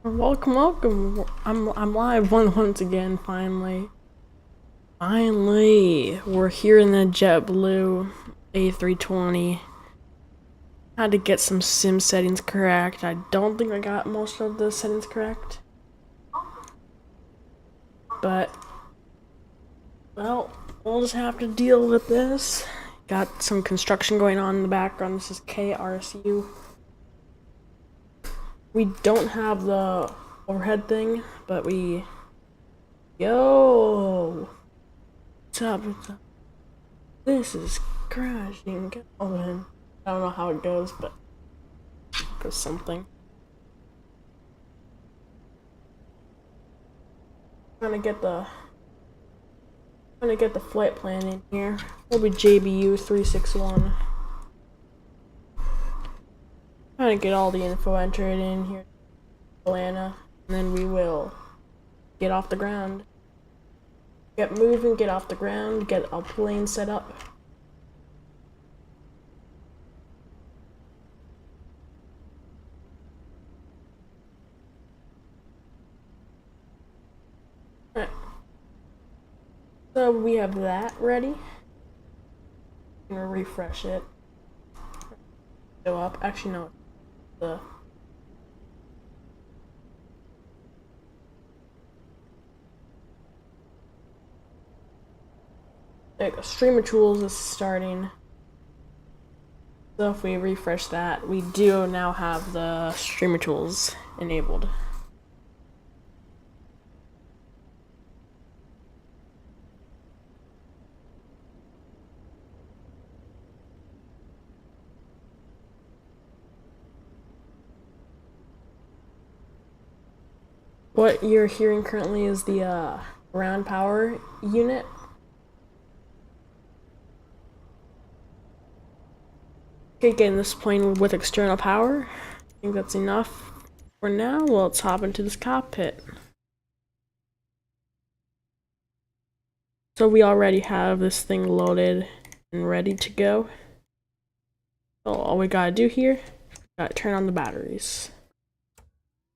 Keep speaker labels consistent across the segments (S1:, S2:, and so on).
S1: Welcome. I'm live once again. Finally, we're here in the JetBlue A320. Had to get some sim settings correct. I don't think I got most of the settings correct, but well, we'll just have to deal with this. Got some construction going on in the background. This is KRSW. We don't have the overhead thing, but we... Yo! What's up? This is crashing. Oh man. I don't know how it goes, but it goes something. Trying to get the flight plan in here. We'll be JBU 361. Trying to get all the info entered in here, Atlanta, and then we will get off the ground. Get moving, get off the ground, get a plane set up. Alright. So we have that ready. I'm gonna refresh it. Go up. Actually, no. There you go. Streamer tools is starting. So if we refresh that, we do now have the streamer tools enabled. What you're hearing currently is the ground power unit. Okay, getting this plane with external power. I think that's enough for now. Well, let's hop into this cockpit. So we already have this thing loaded and ready to go. So all we gotta do here, gotta turn on the batteries.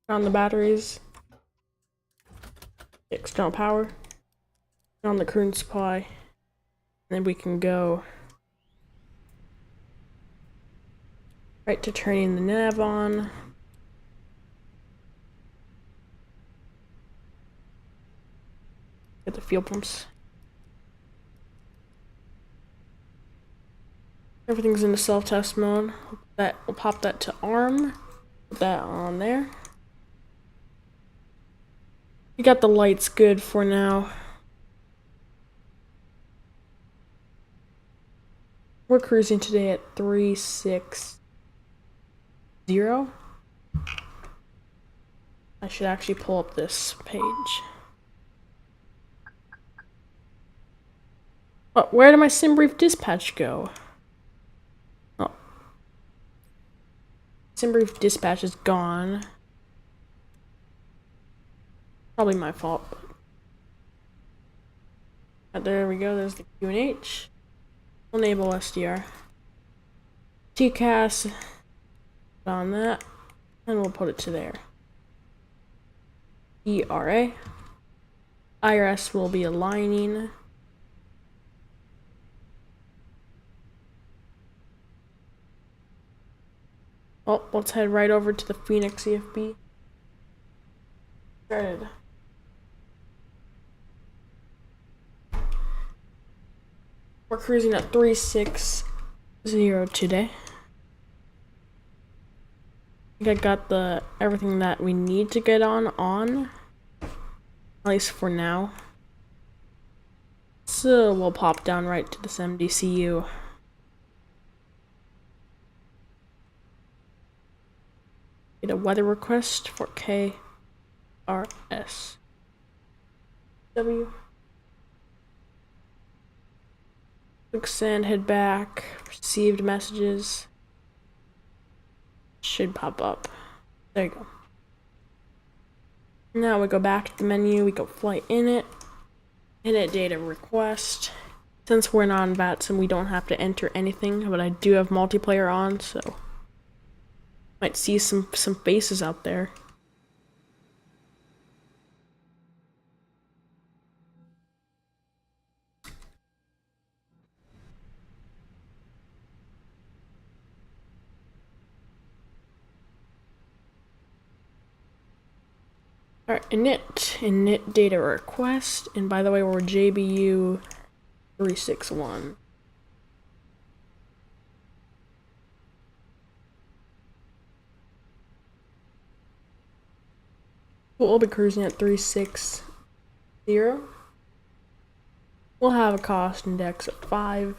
S1: Turn on the batteries. External power, on the current supply, and then we can go right to turning the nav on. Get the fuel pumps. Everything's in the self-test mode. That we'll pop that to ARM. Put that on there. We got the lights good for now. We're cruising today at 360. I should actually pull up this page. Oh, where did my sim brief dispatch go? Oh. Sim brief dispatch is gone. Probably my fault. But there we go, there's the QNH. Enable SDR. TCAS on that, and we'll put it to there. ERA. IRS will be aligning. Oh, let's head right over to the Phoenix CFB. Started. We're cruising at 360 today. I think I got everything that we need to get on, at least for now. So we'll pop down right to this MDCU. Get a weather request for KRSW. Click send, head back, received messages. Should pop up. There you go. Now we go back to the menu, we go flight init data request. Since we're not on VATS and we don't have to enter anything, but I do have multiplayer on, so might see some faces out there. Alright, init data request, and by the way, we're JBU 361. We'll be cruising at 360. We'll have a cost index of 5.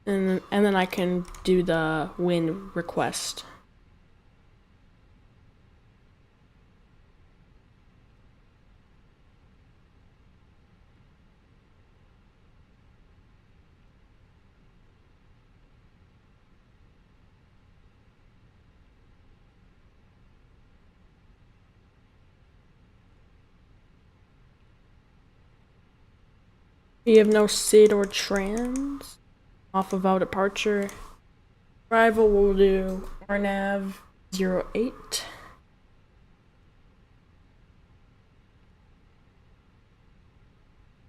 S1: And then I can do the wind request. We have no SID or trans. Off of our departure. Arrival, we'll do RNAV 08.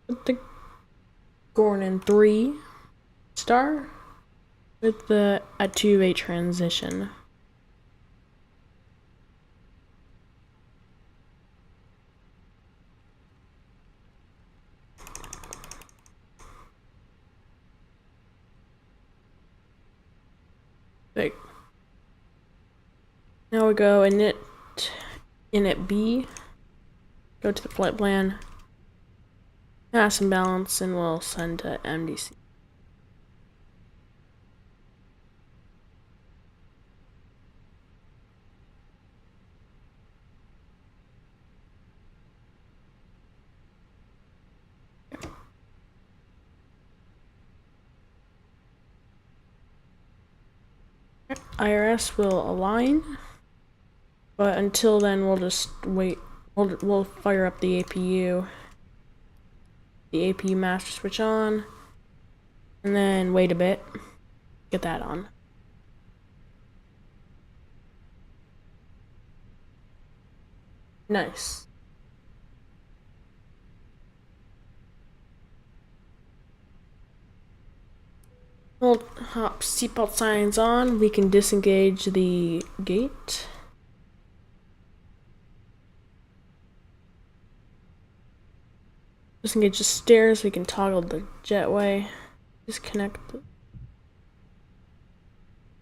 S1: With the Gordon 3 star with the ATUVI transition. Like, now we go init B, go to the flight plan, mass and balance, and we'll send to MDC. IRS will align, but until then we'll just wait. We'll fire up the APU, master switch on, and then wait a bit, get that on. Nice. We'll hop seatbelt signs on. We can disengage the gate. Disengage the stairs. We can toggle the jetway. Disconnect.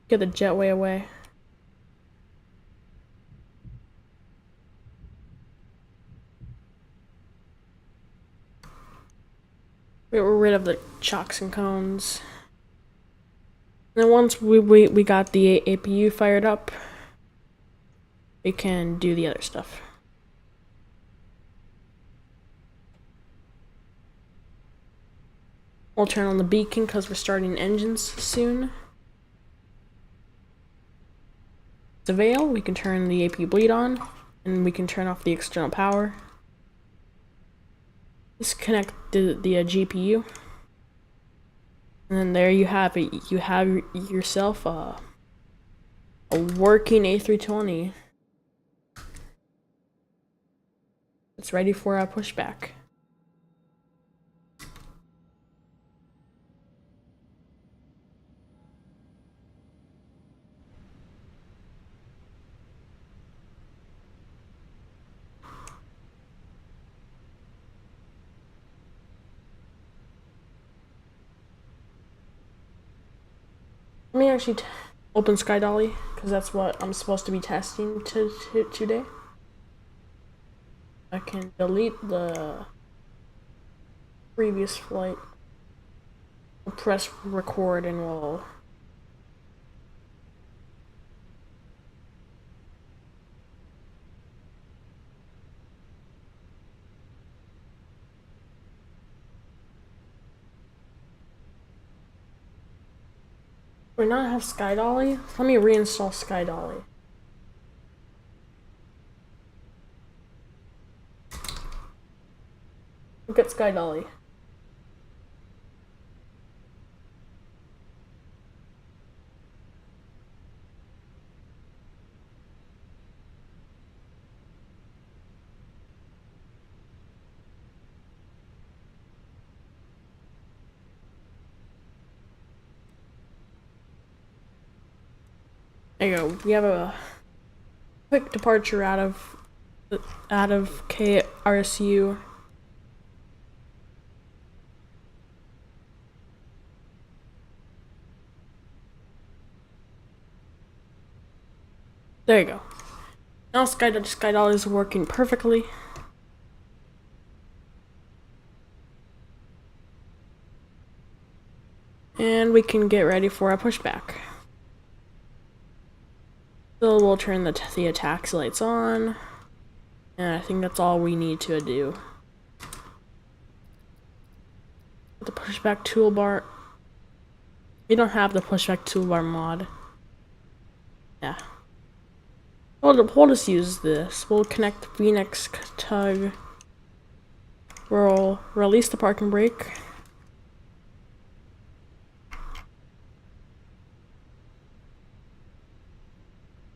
S1: Get the jetway away. We're rid of the chocks and cones. And then once we got the APU fired up, we can do the other stuff. We'll turn on the beacon because we're starting engines soon. The veil, we can turn the APU bleed on, and we can turn off the external power. Disconnect the GPU. And then there you have it. You have yourself a working A320. It's ready for a pushback. Let me actually open Sky Dolly, because that's what I'm supposed to be testing today. I can delete the previous flight. We'll press record and we'll... We not have Sky Dolly? Let me reinstall Sky Dolly. Look at Sky Dolly. There you go. We have a quick departure out of KRSW. There you go. Now SkyDolly is working perfectly. And we can get ready for a pushback. So we'll turn the attack lights on. And I think that's all we need to do. The pushback toolbar. We don't have the pushback toolbar mod. Yeah. We'll just use this. We'll connect GFENX tug. We'll release the parking brake.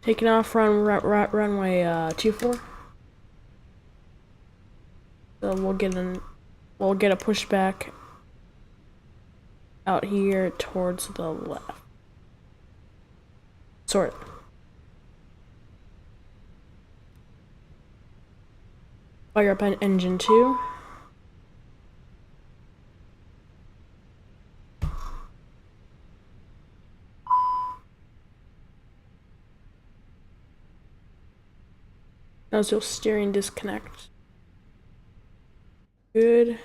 S1: Taking off runway 24. So we'll get a pushback out here towards the left. Sort of. Fire up engine 2. Nozzle steering disconnect. Good.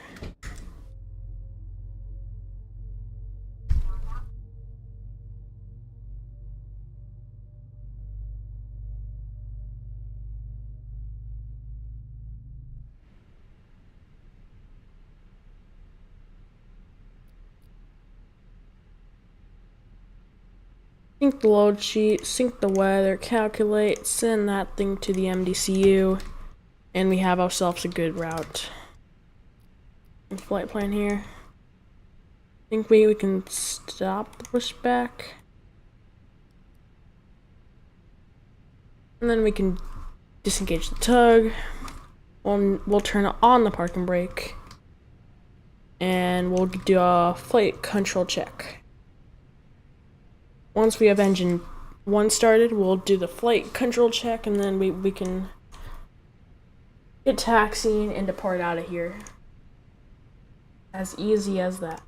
S1: Sync the load sheet, sync the weather, calculate, send that thing to the MDCU, and we have ourselves a good route. Flight plan here. I think we can stop the pushback. And then we can disengage the tug. We'll turn on the parking brake. And we'll do a flight control check. Once we have engine 1 started, we'll do the flight control check, and then we can get taxiing and depart out of here. As easy as that.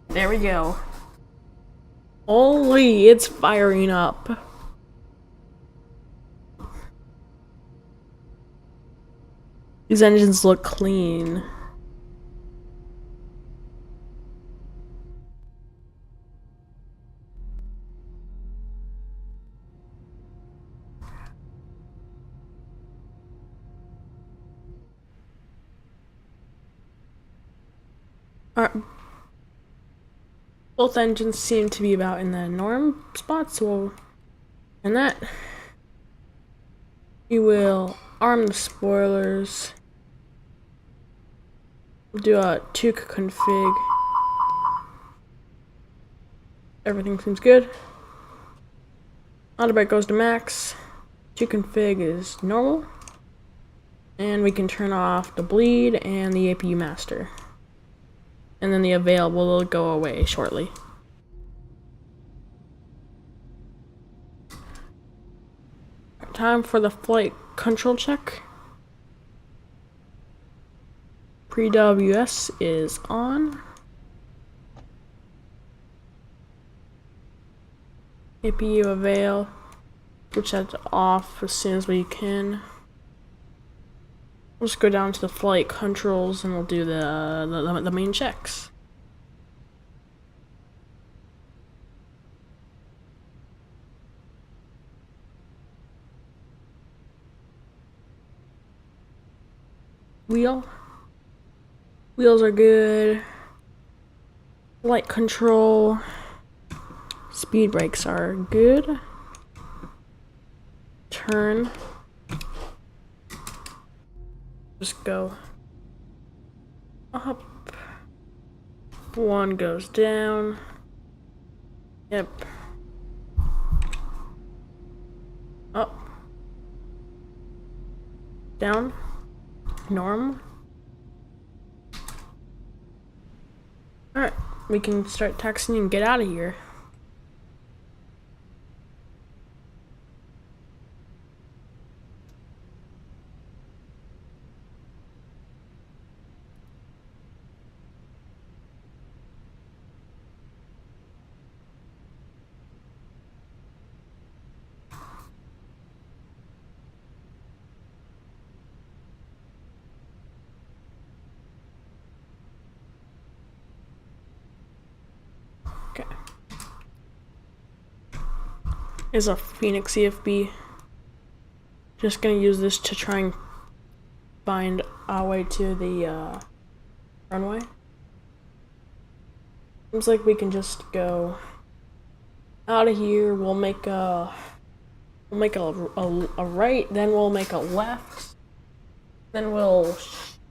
S1: There we go. Holy, it's firing up. These engines look clean. Both engines seem to be about in the norm spot, so in that we will arm the spoilers. We'll do a 2 config. Everything seems good. Auto brake goes to max. 2 config is normal. And we can turn off the bleed and the APU master. And then the avail will go away shortly. Time for the flight control check. Pre-WS is on. APU avail. Switch that off as soon as we can. We'll just go down to the flight controls and we'll do the main checks. Wheels are good. Light control. Speed brakes are good. Turn. Just go up. 1 goes down. Yep. Up. Down. norm. Alright, we can start taxiing and get out of here. Okay. Is a Phoenix CFB. Just gonna use this to try and find our way to the runway. Seems like we can just go out of here. We'll make a right, then we'll make a left, then we'll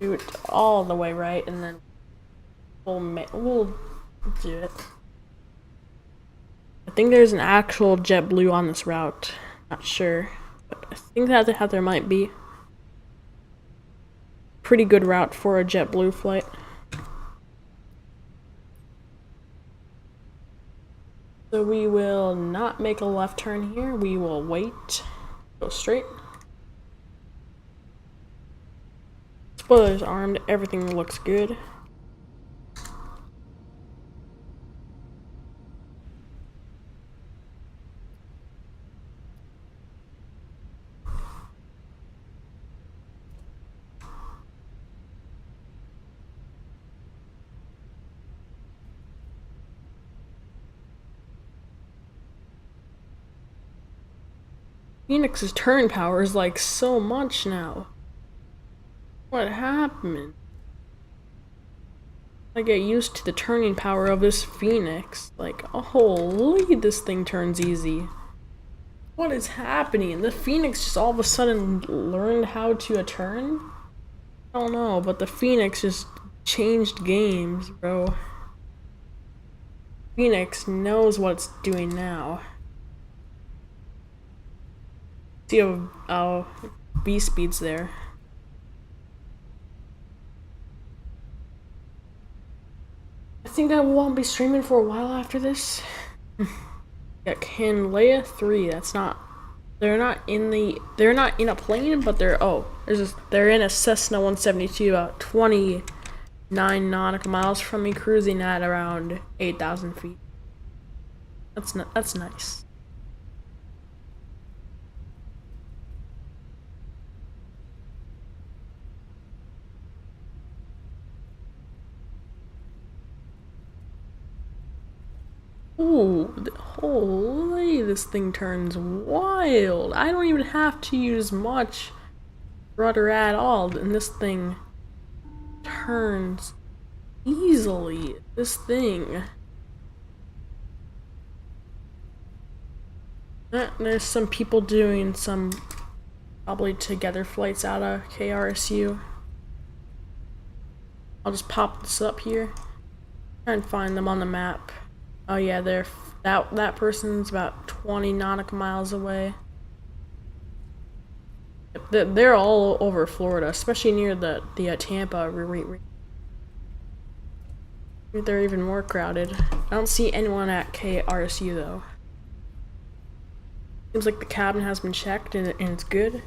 S1: shoot all the way right, and then we'll do it. I think there's an actual JetBlue on this route. Not sure, but I think that there might be. Pretty good route for a JetBlue flight. So we will not make a left turn here. We will wait. Go straight. Spoilers armed. Everything looks good. Phoenix's turn power is like so much now. What happened? I get used to the turning power of this Phoenix. Like, holy, this thing turns easy. What is happening? The Phoenix just all of a sudden learned how to turn? I don't know, but the Phoenix just changed games, bro. Phoenix knows what it's doing now. See how B speed's there. I think I won't be streaming for a while after this. Got KMIA 3. That's not. They're not in a plane, but they're in a Cessna 172, about 29 nautical miles from me, cruising at around 8,000 feet. That's nice. Ooh, holy, this thing turns wild. I don't even have to use much rudder at all, and this thing turns easily. This thing. There's some people doing some probably together flights out of KRSW. I'll just pop this up here. Try and find them on the map. Oh yeah, that person's about 20 nautical miles away. They're all over Florida, especially near the Tampa. They're even more crowded. I don't see anyone at KRSW though. Seems like the cabin has been checked and it's good.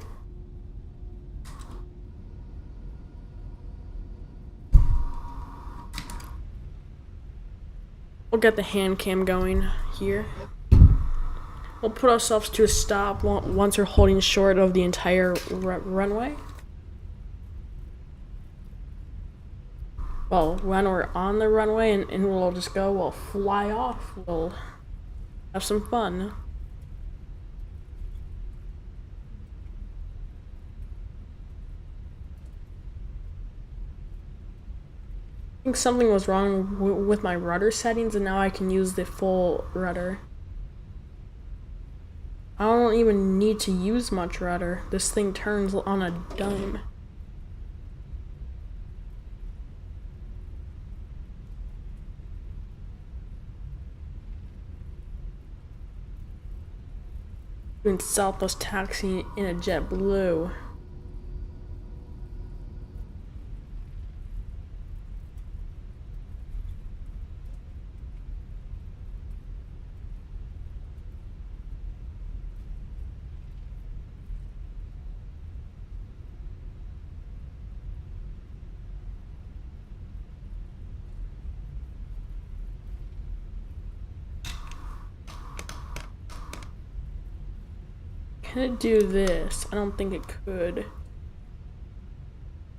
S1: We'll get the hand cam going here. We'll put ourselves to a stop once we're holding short of the entire runway. Well, when we're on the runway and we'll just go, we'll fly off. We'll have some fun. I think something was wrong with my rudder settings, and now I can use the full rudder. I don't even need to use much rudder. This thing turns on a dime. Doing Southwest taxiing in a JetBlue. Can it do this? I don't think it could.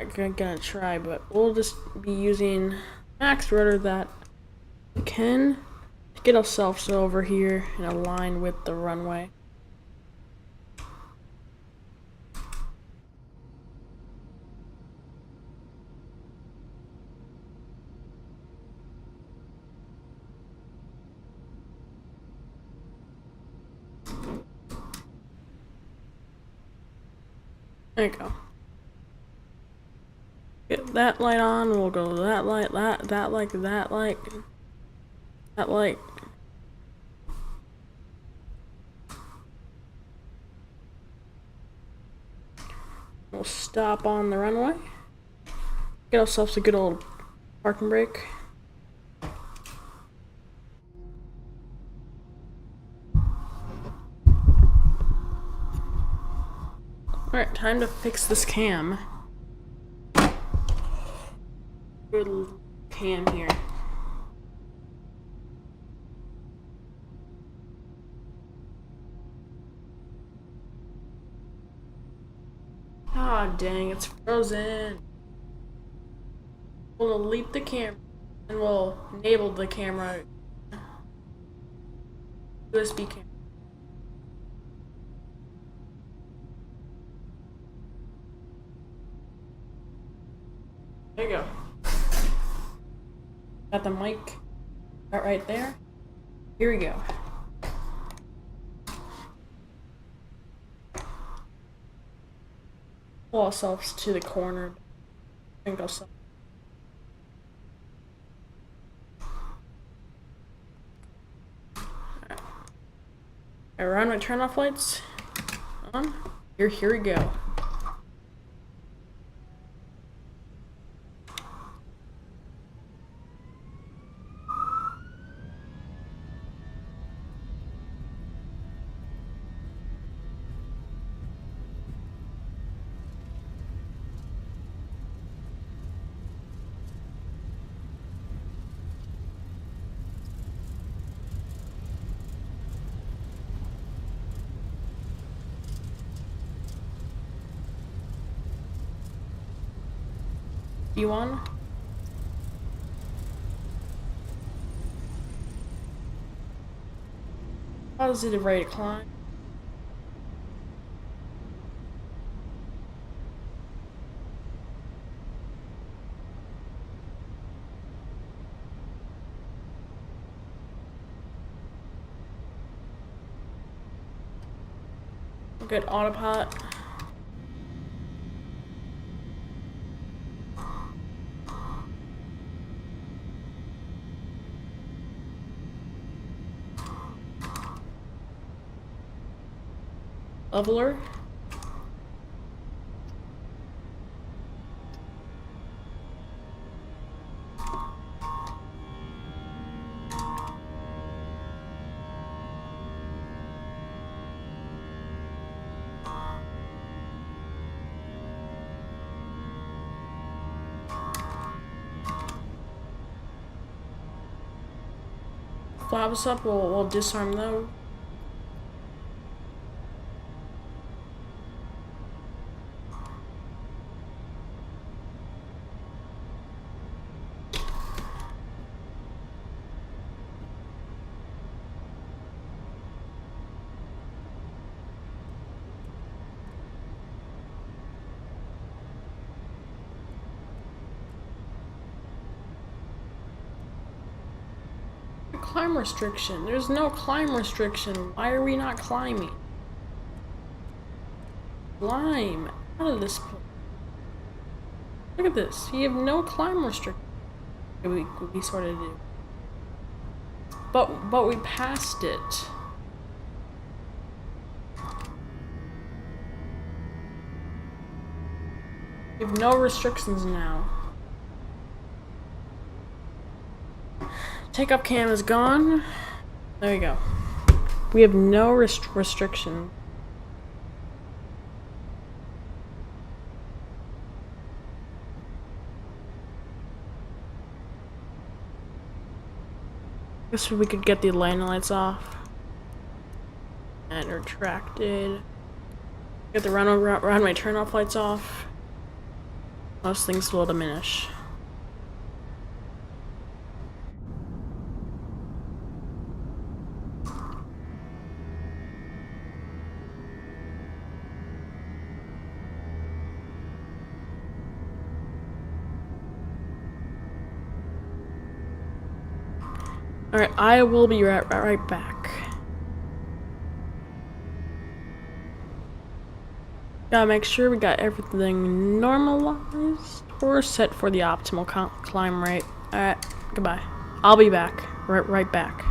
S1: I'm gonna try, but we'll just be using max rudder that we can to get ourselves over here and align with the runway. There you go. Get that light on, we'll go that light, that light, that light, that light. We'll stop on the runway. Get ourselves a good old parking brake. Alright, time to fix this cam. Good cam here. Ah, dang, it's frozen. We'll delete the camera and we'll enable the camera. USB camera. There you go. Got the mic right there. Here we go. Pull ourselves to the corner. I think I'll run my turn off lights on. Here we go. D1. Positive rate of climb. Good autopilot. Leveler. Flaps up, we'll disarm them. Climb restriction. There's no climb restriction. Why are we not climbing? Climb out of this place. Look at this. You have no climb restriction. We sort of do. But we passed it. We have no restrictions now. Takeoff cam is gone. There you go. We have no restriction. Guess we could get the landing lights off. And retracted. Get the runway turn-off lights off. Most things will diminish. Alright, I will be right back. Gotta make sure we got everything normalized or set for the optimal climb rate. Alright, goodbye. I'll be back. Right back.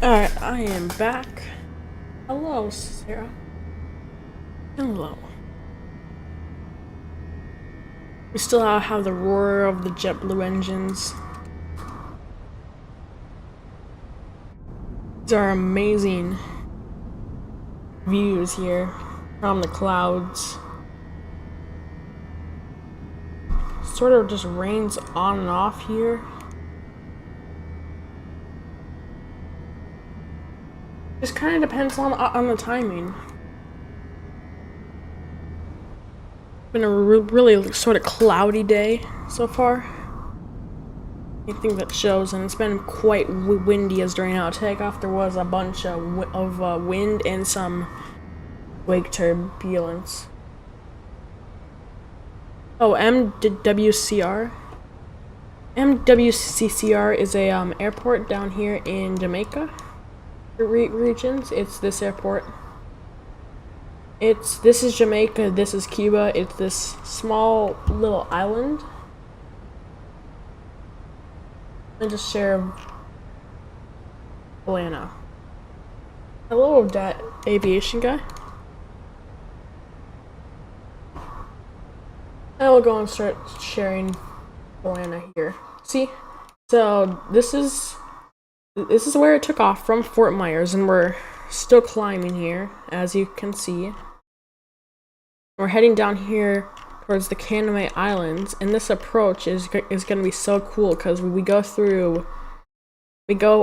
S1: Alright, I am back. Hello, Sarah. Hello. We still have the roar of the JetBlue engines. These are amazing views here from the clouds. Sort of just rains on and off here. Just kind of depends on the timing. Been a really sort of cloudy day so far. I think that shows, and it's been quite windy as during our takeoff. There was a bunch of wind and some wake turbulence. Oh, MWCR. MWCR is a airport down here in Jamaica regions. It's this airport. This is Jamaica, this is Cuba. It's this small little island. And just share Atlanta. Hello, that aviation guy. I will go and start sharing Atlanta here. See? So this is where it took off from Fort Myers, and we're still climbing here, as you can see. We're heading down here towards the KMIA Islands, and this approach is going to be so cool because we go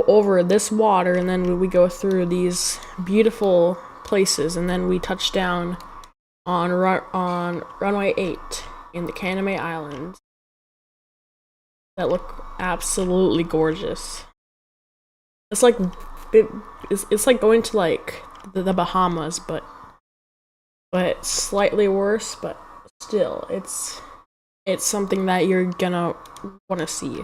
S1: over this water, and then we go through these beautiful places, and then we touch down on runway 8 in the KMIA Islands that look absolutely gorgeous. It's like it's like going to like the Bahamas, but slightly worse, but still it's something that you're gonna want to see.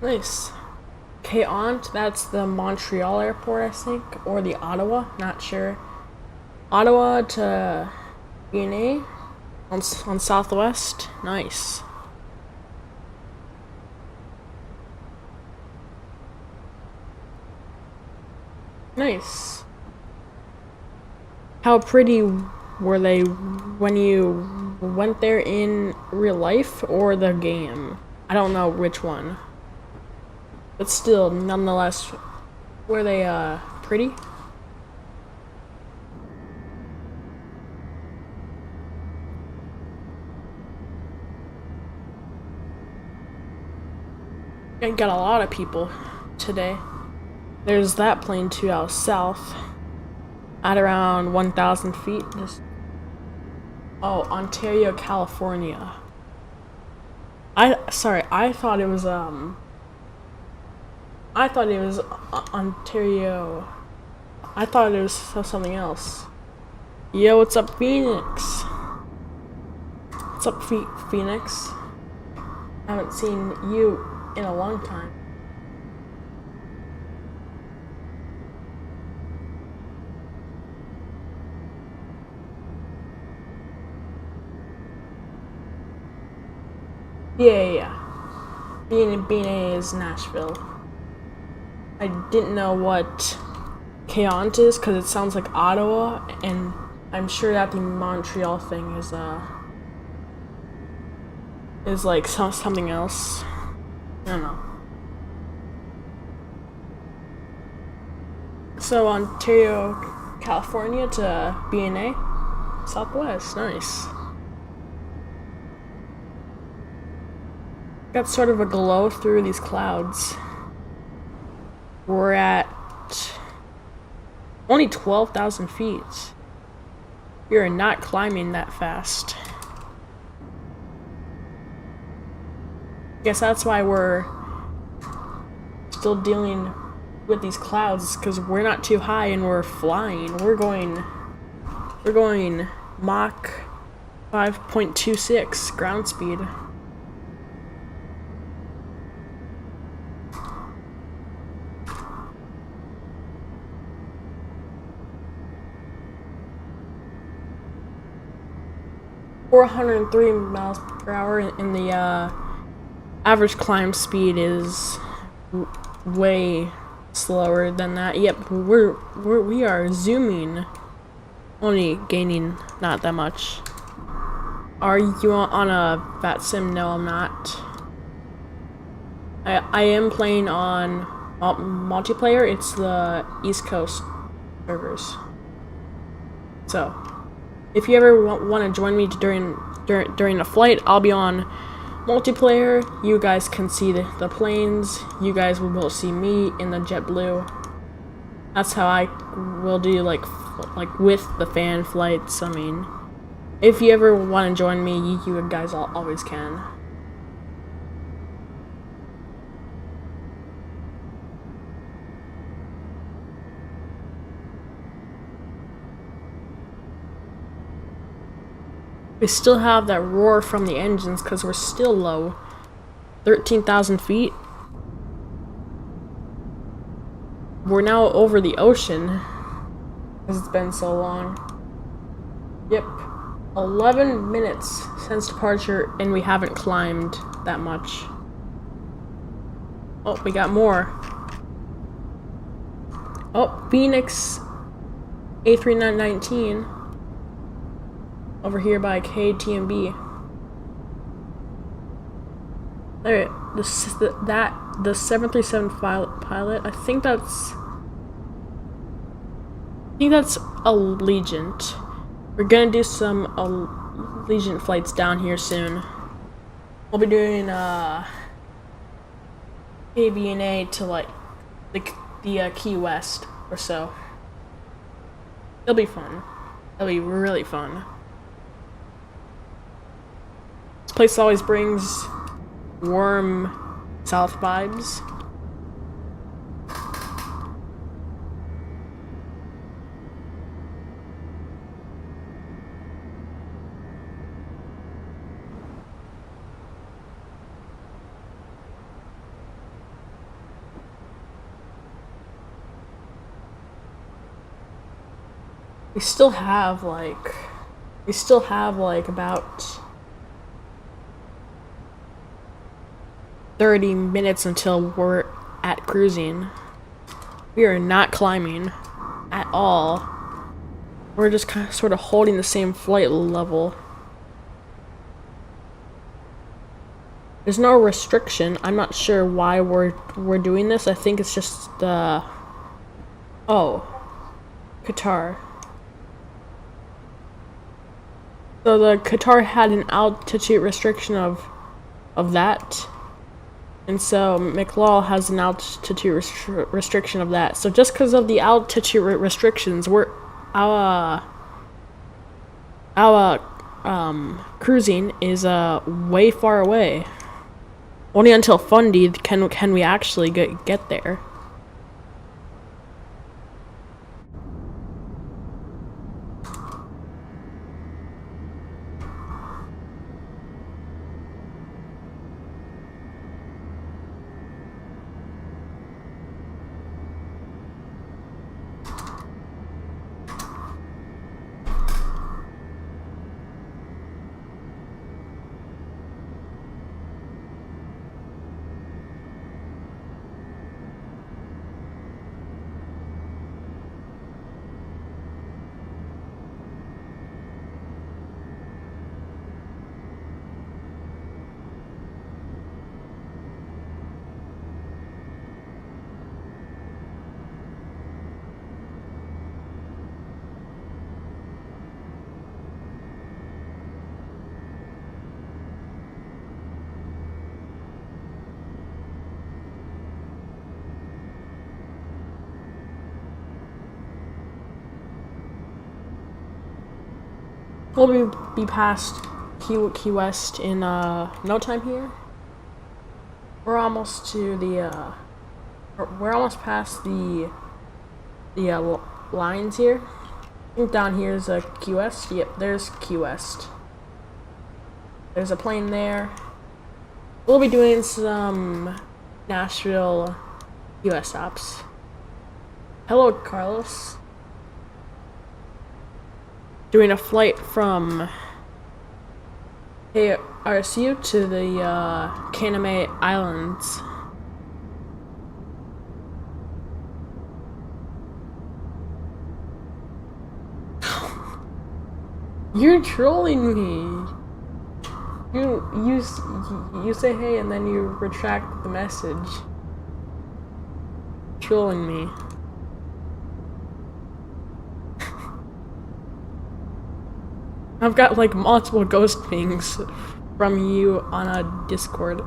S1: Nice. K'ont, that's the Montreal airport, I think, or the Ottawa, not sure. Ottawa to BNA on Southwest. Nice. Nice. How pretty were they when you went there in real life or the game? I don't know which one. But still, nonetheless, were they pretty? I got a lot of people today. There's that plane too out south at around 1,000 feet. Oh, Ontario, California. I thought it was Ontario. I thought it was something else. Yo, what's up, Phoenix? What's up, Phoenix? I haven't seen you in a long time. Yeah. BNA is Nashville. I didn't know what K'ont is because it sounds like Ottawa, and I'm sure that the Montreal thing is like something else. I don't know. So Ontario, California to BNA, Southwest, nice. Got sort of a glow through these clouds. We're at only 12,000 feet. You're not climbing that fast. Guess that's why we're still dealing with these clouds, because we're not too high and we're flying. We're going Mach 5.26 ground speed. We're 103 miles per hour, and the average climb speed is way slower than that. Yep, we are zooming, only gaining not that much. Are you on a VAT sim? No, I'm not. I am playing on multiplayer. It's the East Coast servers. So, if you ever want to join me during a flight, I'll be on multiplayer. You guys can see the planes. You guys will see me in the JetBlue. That's how I will do like with the fan flights. I mean, if you ever want to join me, you guys always can. We still have that roar from the engines because we're still low. 13,000 feet. We're now over the ocean because it's been so long. Yep. 11 minutes since departure and we haven't climbed that much. Oh, we got more. Oh, Phoenix A319. Over here by KTMB. There, the 737 pilot. I think that's Allegiant. We're gonna do some Allegiant flights down here soon. We'll be doing KBNA to like the Key West or so. It'll be fun. It'll be really fun. This place always brings warm South vibes. We still have like about 30 minutes until we're at cruising. We are not climbing at all. We're just kind of sort of holding the same flight level. There's no restriction. I'm not sure why we're doing this. I think it's just oh, Qatar. So the Qatar had an altitude restriction of that, and so MCLAW has an altitude restriction of that. So just because of the altitude restrictions, our cruising is way far away. Only until FUNDI can we actually get there. We'll be past Key West in no time here. We're almost to the we're almost past the lines here. I think down here is Key West. Yep, there's Key West. There's a plane there. We'll be doing some Nashville US stops. Hello, Carlos. Doing a flight from KRSW to the KMIA Islands. You're trolling me. You say hey and then you retract the message. Trolling me. I've got like multiple ghost pings from you on a Discord.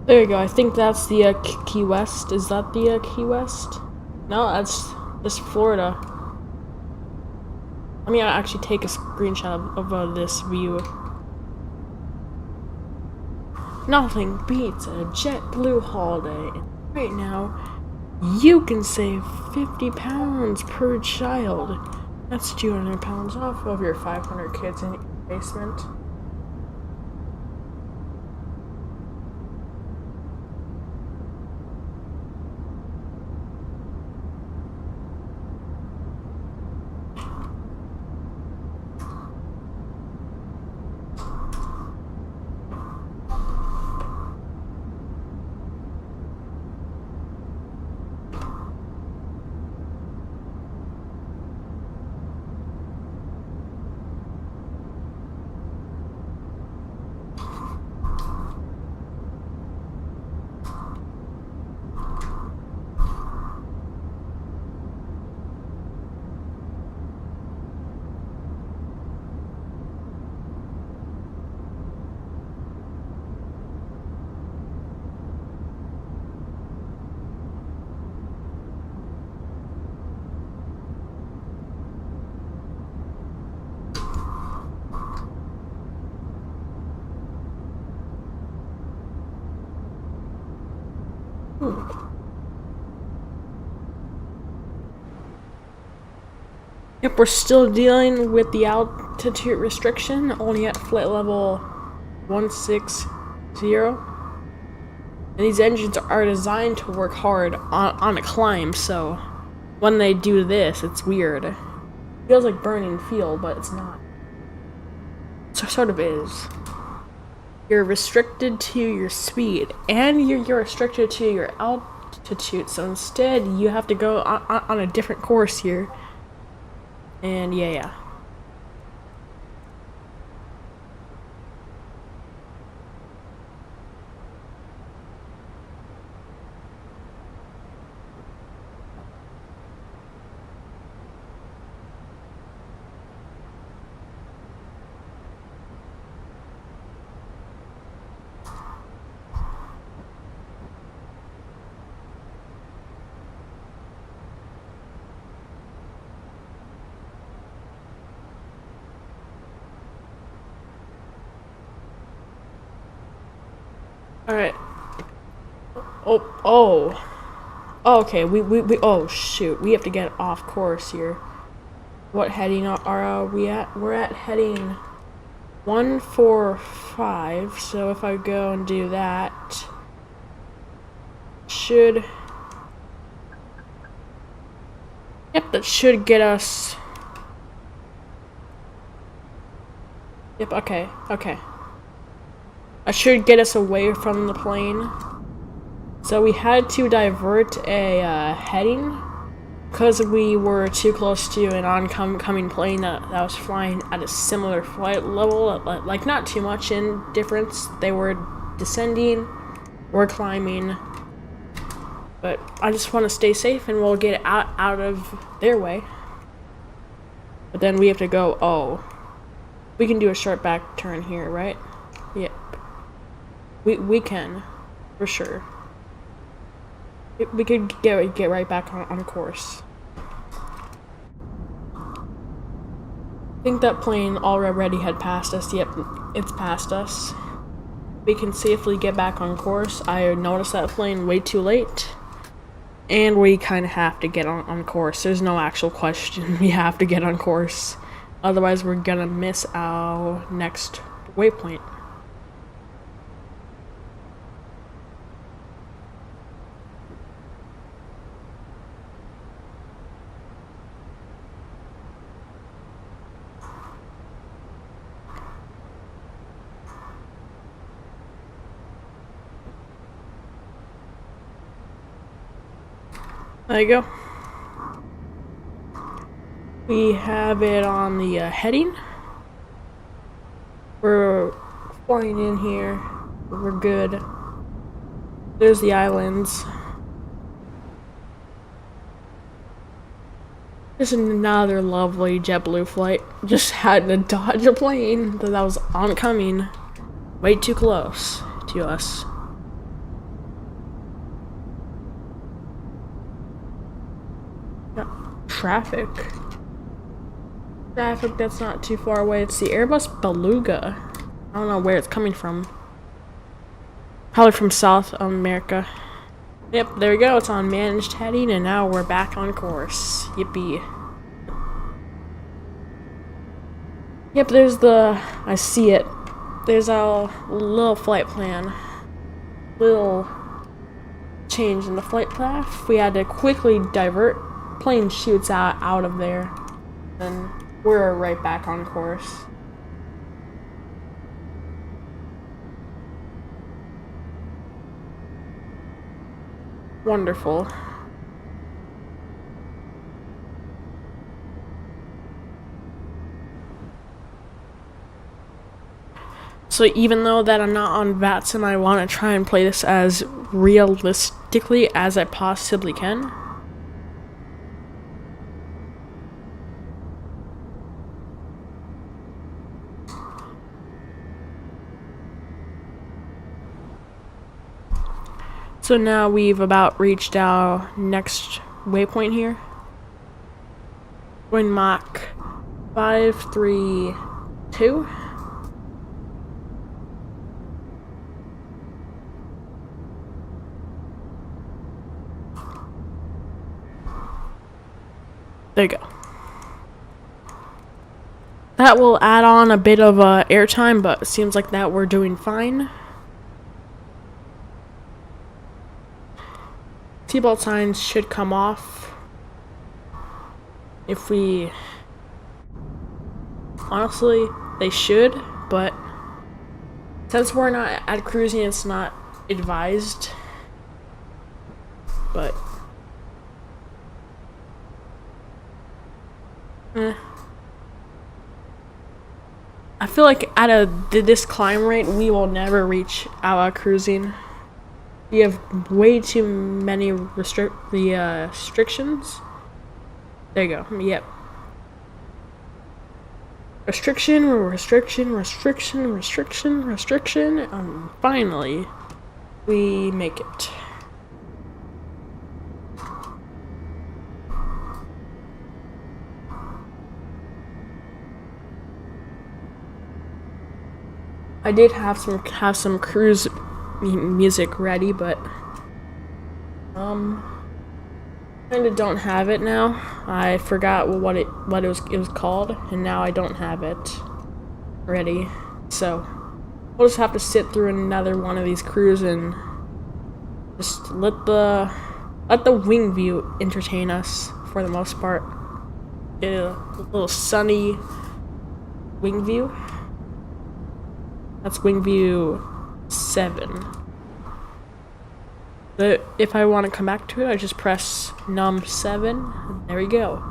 S1: There you go. I think that's the Key West. Is that the Key West? No, that's just Florida. Let me actually take a screenshot of this view. Nothing beats a JetBlue holiday. And right now, you can save 50 pounds per child. That's 200 pounds off of your 500 kids in your basement. Yep, we're still dealing with the altitude restriction, only at flight level 160. And these engines are designed to work hard on a climb, so when they do this, it's weird. It feels like burning fuel, but it's not. So sort of is. You're restricted to your speed, and you're restricted to your altitude, so instead you have to go on a different course here. And yeah. Alright. Oh, okay, we oh shoot, we have to get off course here. What heading are we at? We're at heading 145, so if I go and do that, yep, that should get us, yep, okay. That should get us away from the plane. So we had to divert a heading because we were too close to an oncoming plane that was flying at a similar flight level, like not too much in difference. They were descending, we're climbing, but I just want to stay safe and we'll get out of their way. But then we have to go, we can do a short back turn here, right? Yep. We can, for sure. We could get right back on course. I think that plane already had passed us. Yep, it's passed us. We can safely get back on course. I noticed that plane way too late. And we kind of have to get on course. There's no actual question. We have to get on course. Otherwise, we're gonna miss our next waypoint. There you go. We have it on the heading. We're flying in here. We're good. There's the islands. Just another lovely JetBlue flight. Just had to dodge a plane that was oncoming. Way too close to us. traffic. Traffic that's not too far away. It's the Airbus Beluga. I don't know where it's coming from. Probably from South America. Yep, there we go. It's on managed heading, and now we're back on course. Yippee. Yep, there's the... I see it. There's a little flight plan. Little change in the flight path. We had to quickly divert. Plane shoots out of there. And we're right back on course. Wonderful. So even though that I'm not on VATSIM, I want to try and play this as realistically as I possibly can. So now we've about reached our next waypoint here. Going Mach 532. There you go. That will add on a bit of airtime, but it seems like that we're doing fine. Seatbelt signs should come off if we... Honestly, they should, but since we're not at cruising, it's not advised. But... I feel like at this climb rate, we will never reach our cruising. We have way too many restrictions. There you go. Yep. Restriction. And finally, we make it. I did have some cruise music ready, but kinda don't have it now. I forgot what it was called, and now I don't have it ready. So we'll just have to sit through another one of these cruises and just let the wing view entertain us for the most part. Get a little sunny wing view. That's wing view 7. But if I want to come back to it, I just press num 7. And there we go.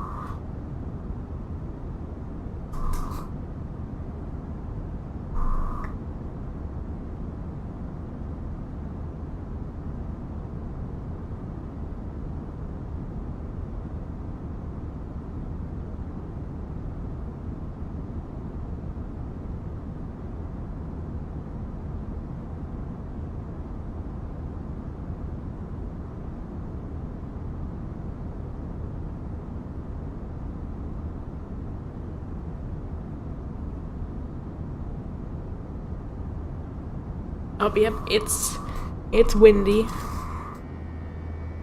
S1: Oh, yep, it's windy.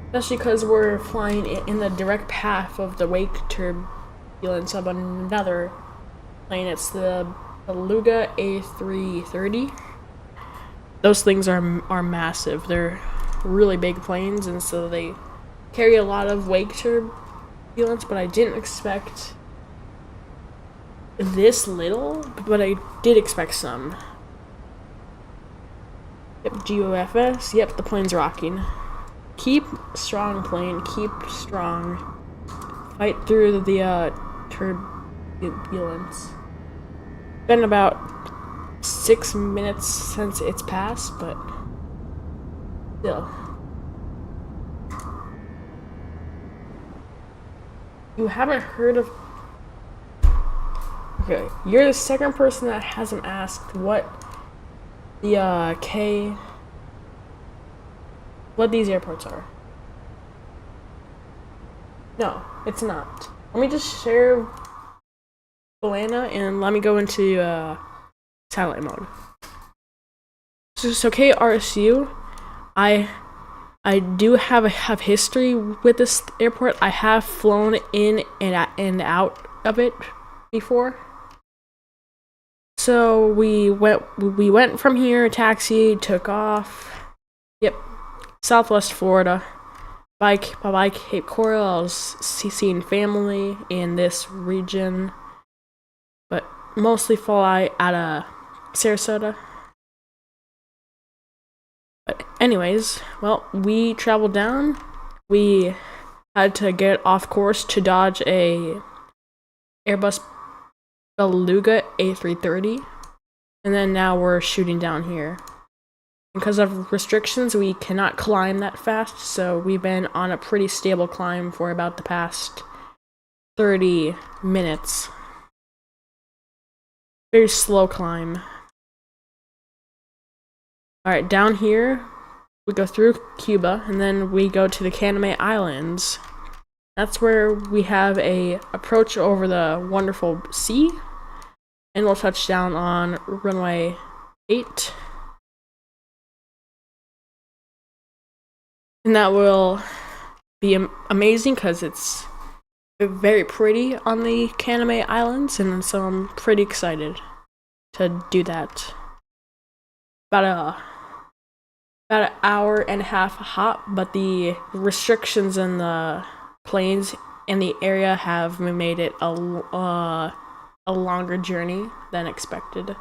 S1: Especially because we're flying in the direct path of the wake turbulence of another plane. It's the Beluga A330. Those things are massive. They're really big planes, and so they carry a lot of wake turbulence, but I didn't expect this little, but I did expect some. Yep, GOFS. Yep, the plane's rocking. Keep strong, plane. Keep strong. Fight through the turbulence. Been about 6 minutes since it's passed, but still. You haven't heard of... Okay, you're the second person that hasn't asked what the what these airports are. No, it's not. Let me just share Atlanta and let me go into satellite mode. So KRSW, I do have history with this airport. I have flown in and out of it before. So we went from here, taxied, took off. Yep, Southwest Florida. By Cape Coral, I was seeing family in this region, but mostly fly out of Sarasota. But anyways, well, we traveled down. We had to get off course to dodge a Airbus Beluga A330, and then now we're shooting down here. Because of restrictions, we cannot climb that fast, so we've been on a pretty stable climb for about the past 30 minutes. Very slow climb. Alright, down here, we go through Cuba, and then we go to the KMIA Islands. That's where we have a approach over the wonderful sea, and we'll touch down on runway 8. And that will be amazing because it's very pretty on the KMIA Islands, and so I'm pretty excited to do that. About an hour and a half hop, but the restrictions in the planes in the area have made it a longer journey than expected.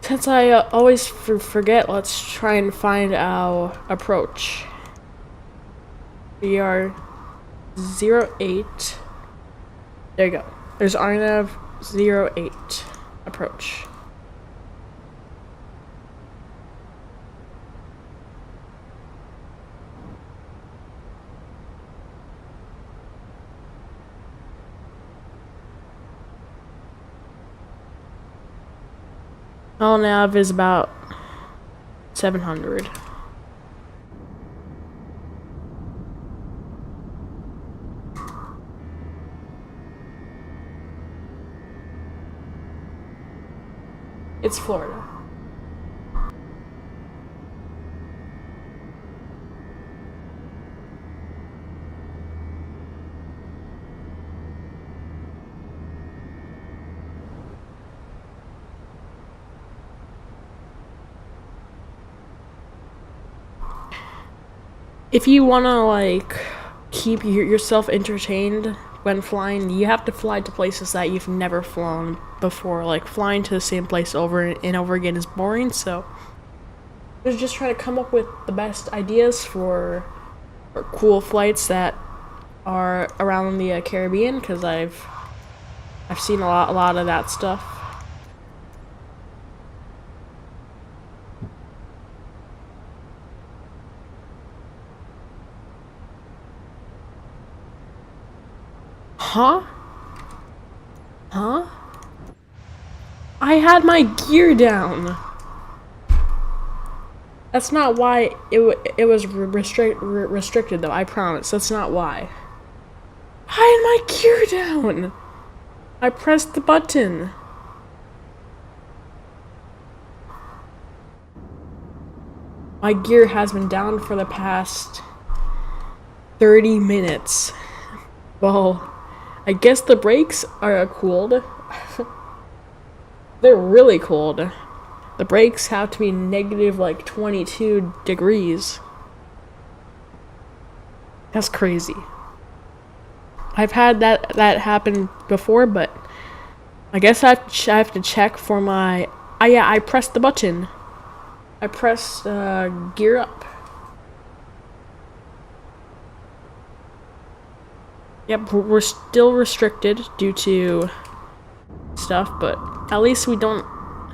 S1: Since I always forget, let's try and find our approach. We are 08. There you go. There's RNAV 08 approach. LNAV is about 700. It's Florida. If you wanna like keep yourself entertained when flying, you have to fly to places that you've never flown before. Like flying to the same place over and over again is boring, so I was just trying to come up with the best ideas for cool flights that are around the Caribbean, because I've seen a lot of that stuff. Huh? I had my gear down. That's not why it was restricted though, I promise. That's not why. I had my gear down. I pressed the button. My gear has been down for the past 30 minutes. Well, I guess the brakes are cooled. They're really cold. The brakes have to be negative like 22 degrees. That's crazy. I've had that happen before, but I guess I have to check for my... Oh yeah, I pressed the button. I pressed gear up. Yep, we're still restricted due to stuff, but at least we don't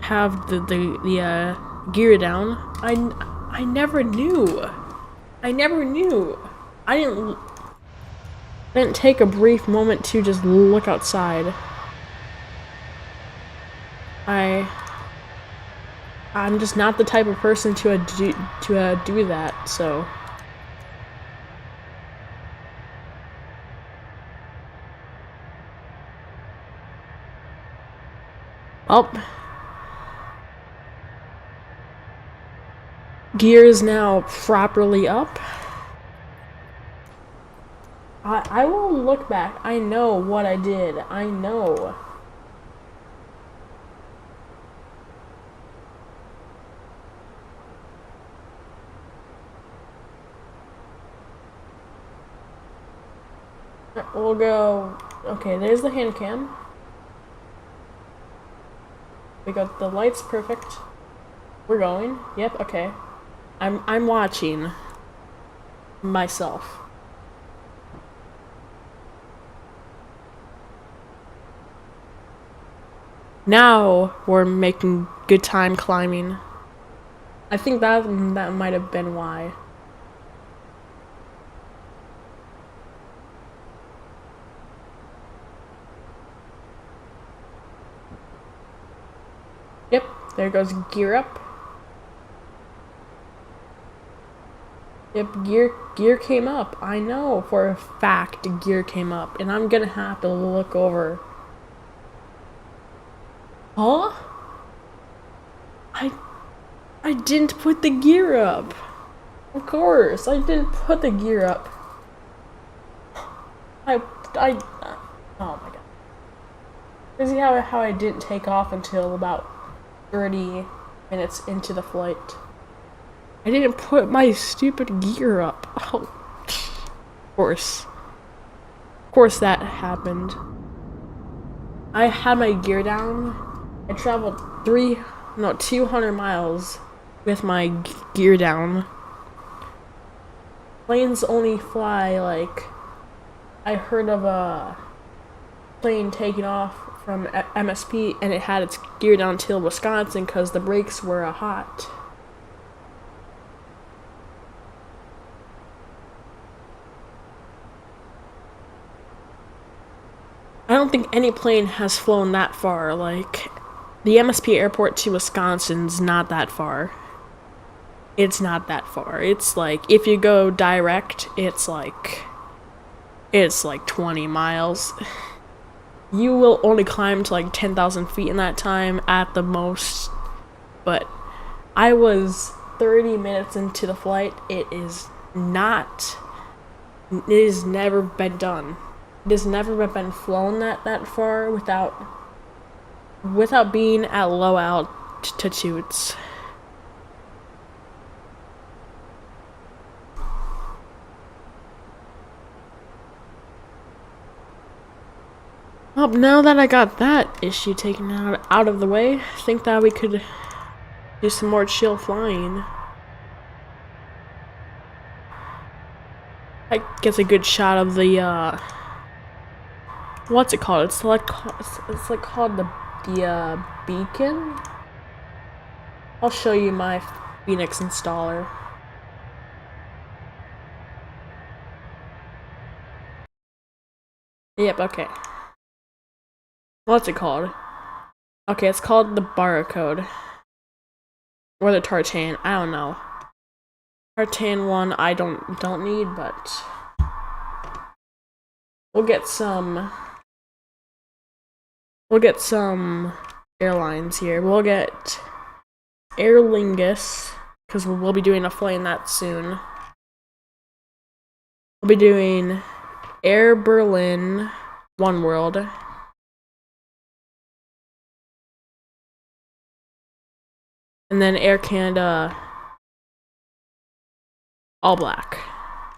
S1: have the gear down. I never knew. I didn't take a brief moment to just look outside. I'm just not the type of person to do that, so. Oh. Gear is now properly up. I will look back. I know what I did. I know. We'll go. Okay, there's the hand cam. We got the lights perfect. We're going. Yep. Okay. I'm watching myself. Now we're making good time climbing. I think that might have been why. Yep, there goes gear up. Yep, gear came up. I know for a fact gear came up, and I'm gonna have to look over. Huh? I didn't put the gear up. Of course, I didn't put the gear up. Oh my god. Crazy how I didn't take off until about 30 minutes into the flight. I didn't put my stupid gear up. Oh, of course that happened. I had my gear down. I traveled 200 miles with my gear down. Planes only fly like, I heard of a plane taking off from MSP and it had its gear down till Wisconsin because the brakes were hot. I don't think any plane has flown that far. Like, the MSP airport to Wisconsin's not that far. It's not that far. It's like, if you go direct, it's like 20 miles. You will only climb to like 10,000 feet in that time at the most. But I was 30 minutes into the flight. It has never been done. It has never been flown that far without being at low altitudes. Well, now that I got that issue taken out of the way, I think that we could do some more chill flying. I get a good shot of the what's it called? It's like called the beacon. I'll show you my Phoenix installer. Yep, okay. What's it called? Okay, it's called the Barcode. Or the tartan, I don't know. Tartan one I don't need, but we'll get some airlines here. We'll get Aer Lingus, because we'll be doing a flight in that soon. We'll be doing Air Berlin, One World. And then Air Canada, All Black. I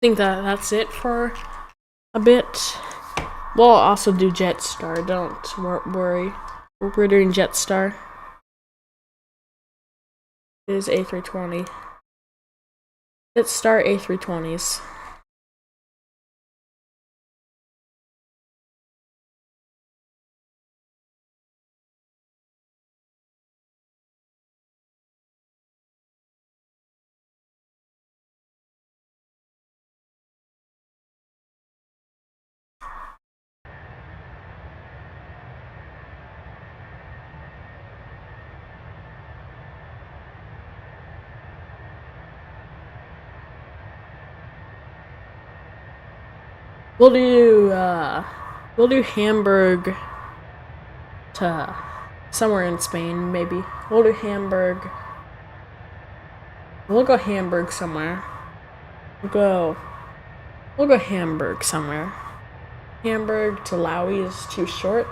S1: think that's it for a bit. We'll also do Jetstar, don't worry. We're doing Jetstar. It is A320. Let's start A320s. We'll do Hamburg to somewhere in Spain, maybe. We'll do Hamburg. We'll go Hamburg somewhere. We'll go Hamburg somewhere. Hamburg to Laui is too short.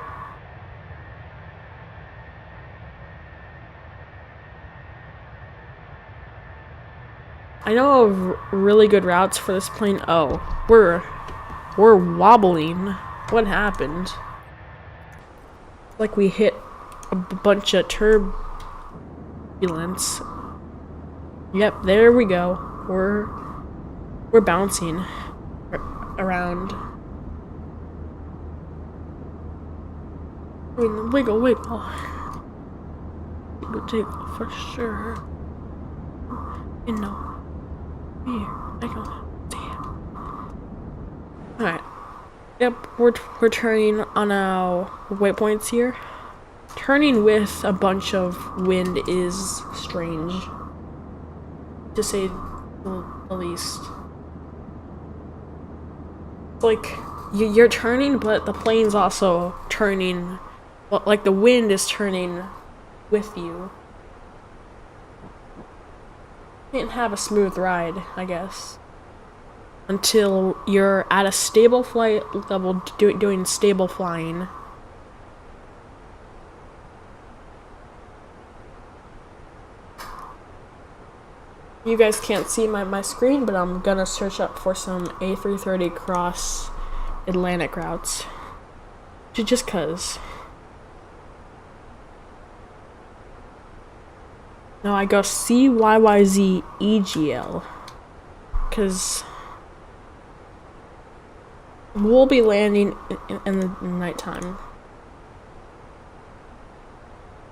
S1: I know of really good routes for this plane. Oh, we're wobbling. What happened? Like we hit a bunch of turbulence. Yep, there we go. We're bouncing around. I mean, the wiggle. Wiggle jiggle for sure. You know. Here, I go. Alright. Yep, we're turning on our waypoints here. Turning with a bunch of wind is strange, to say the least. Like, you're turning, but the plane's also turning. Well, like, the wind is turning with you. Can't have a smooth ride, I guess, until you're at a stable flight level doing stable flying. You guys can't see my screen, but I'm gonna search up for some A330 cross Atlantic routes. Just cause. No, I go CYYZ EGL. Cause we'll be landing in the nighttime.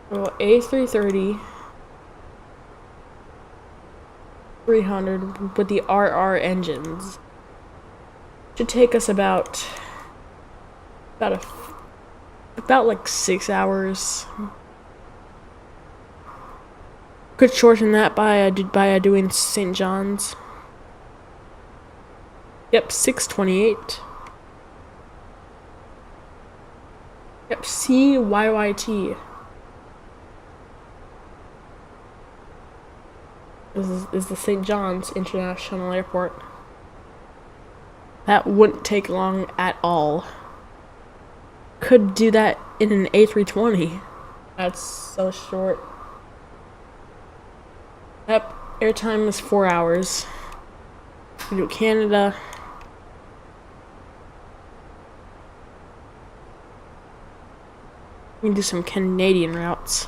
S1: So A330 300 with the RR engines should take us about like 6 hours. Could shorten that by doing St. John's. Yep, 6:28. Yep, CYYT. This is the St. John's International Airport. That wouldn't take long at all. Could do that in an A320. That's so short. Yep, airtime is 4 hours. We do Canada. We can do some Canadian routes.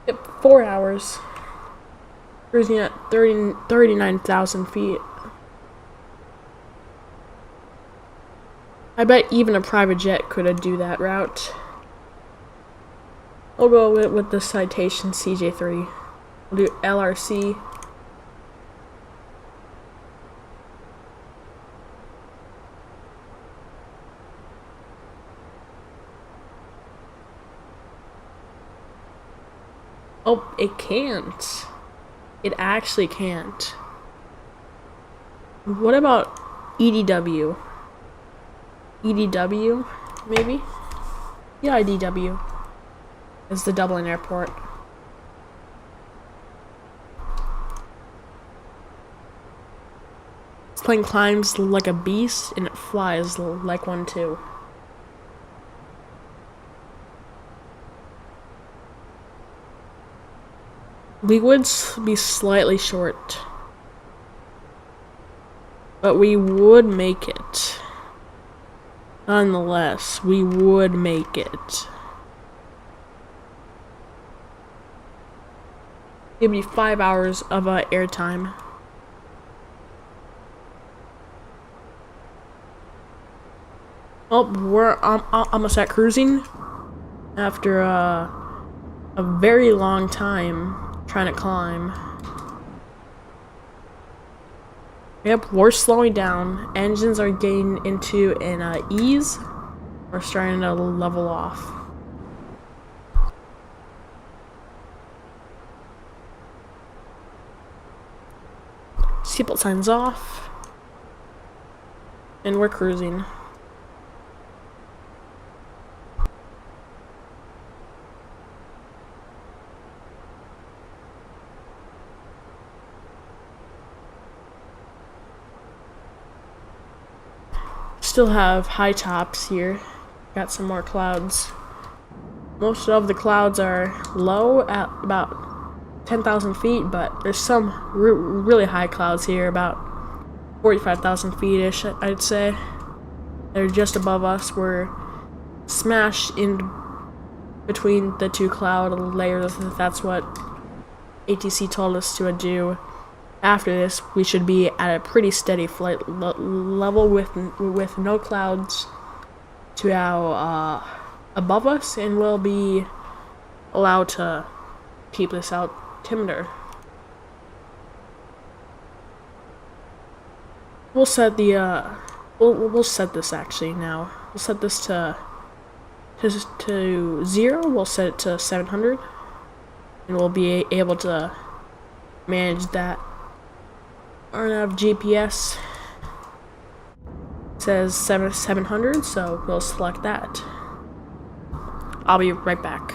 S1: Yep, 4 hours. Cruising at 39,000 feet. I bet even a private jet could do that route. I'll go with the Citation CJ3. We'll do LRC. Oh, it can't. It actually can't. What about EDW? EDW, maybe? Yeah, EDW is the Dublin airport. This plane climbs like a beast and it flies like one too. We would be slightly short, but we would make it. Nonetheless, we would make it. It'd be 5 hours of airtime. Oh, we're almost at cruising after a very long time trying to climb. Yep, we're slowing down. Engines are getting into an ease. We're starting to level off. Seatbelt signs off. And we're cruising. Still have high tops here. Got some more clouds. Most of the clouds are low at about 10,000 feet, but there's some really high clouds here, about 45,000 feet-ish, I'd say. They're just above us. We're smashed in between the two cloud layers. That's what ATC told us to do. After this, we should be at a pretty steady flight level with no clouds to our above us, and we'll be allowed to keep this altimeter. We'll set the we'll set this actually now. We'll set this to 0. We'll set it to 700, and we'll be able to manage that. Our GPS says 700, so we'll select that. I'll be right back.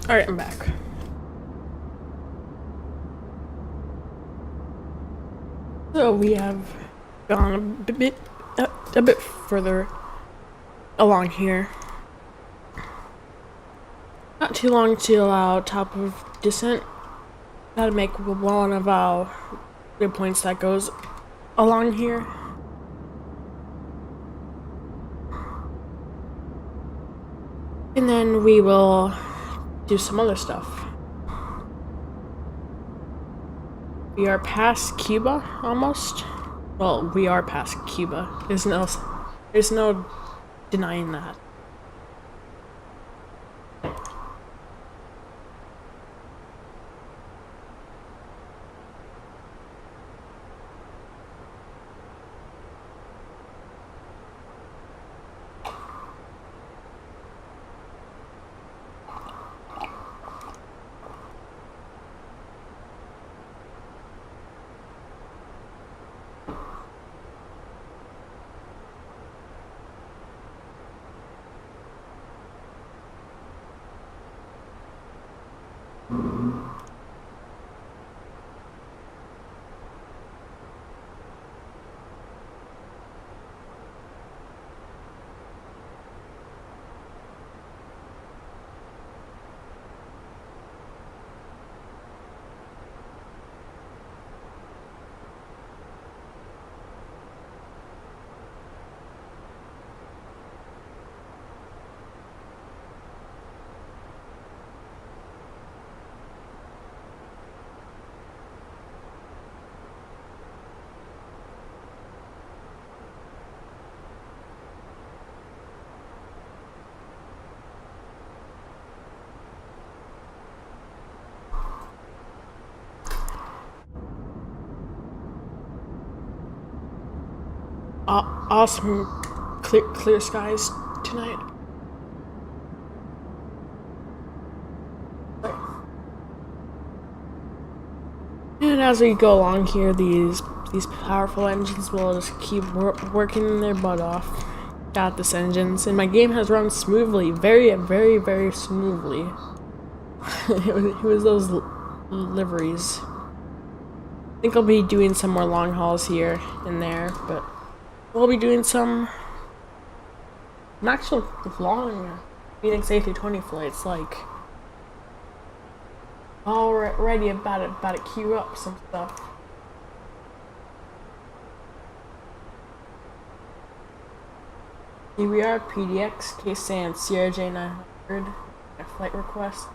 S1: Alright, I'm back. So we have gone a bit further along here. Not too long to allow top of descent. Gotta make one of our good points that goes along here. And then we will do some other stuff. We are past Cuba, almost. Well, we are past Cuba. There's no denying that. Awesome clear skies tonight. And as we go along here, these powerful engines will just keep working their butt off. Got this engines, and my game has run smoothly, very smoothly. It was those liveries. I think I'll be doing some more long hauls here and there, but we'll be doing some actual long Phoenix A320 flights, like already about to queue up some stuff. Here we are, PDX, Callsign Sierra J900, a flight request.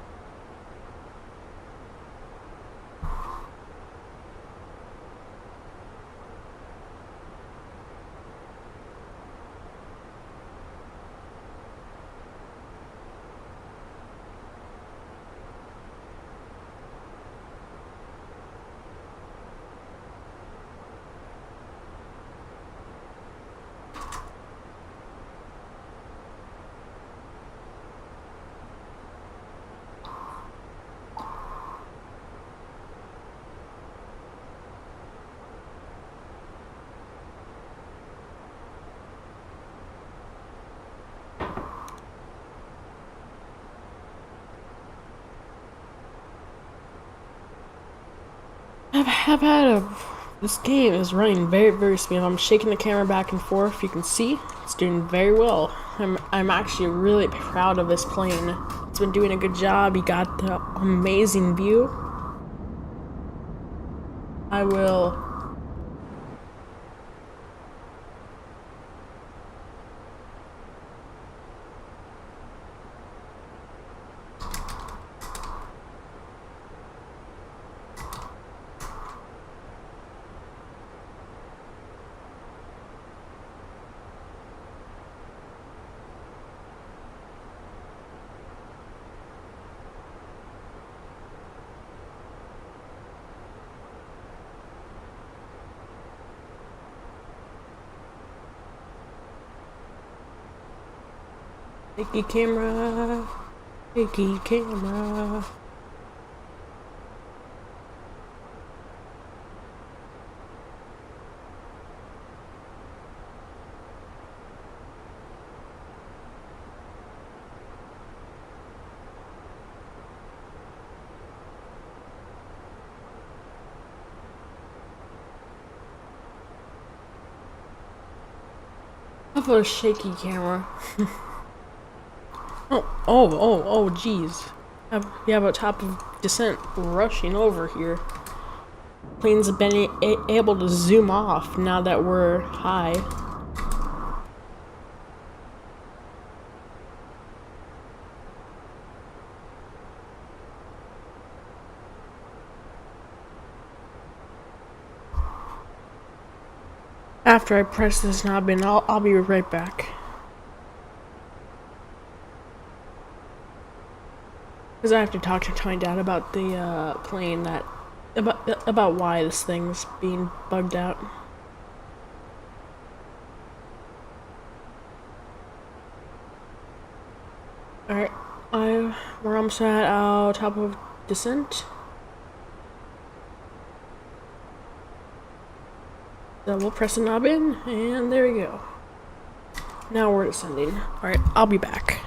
S1: This game is running very smooth. I'm shaking the camera back and forth. You can see it's doing very well. I'm actually really proud of this plane. It's been doing a good job. You got the amazing view. I will shaky camera, shaky camera. have a shaky camera. oh, geez. We have a top of descent rushing over here. Planes have been able to zoom off now that we're high. After I press this knob in, I'll be right back. Because I have to talk to my dad about the plane about why this thing's being bugged out. Alright, we're almost at our top of descent. So we'll press the knob in, and there we go. Now we're descending. Alright, I'll be back.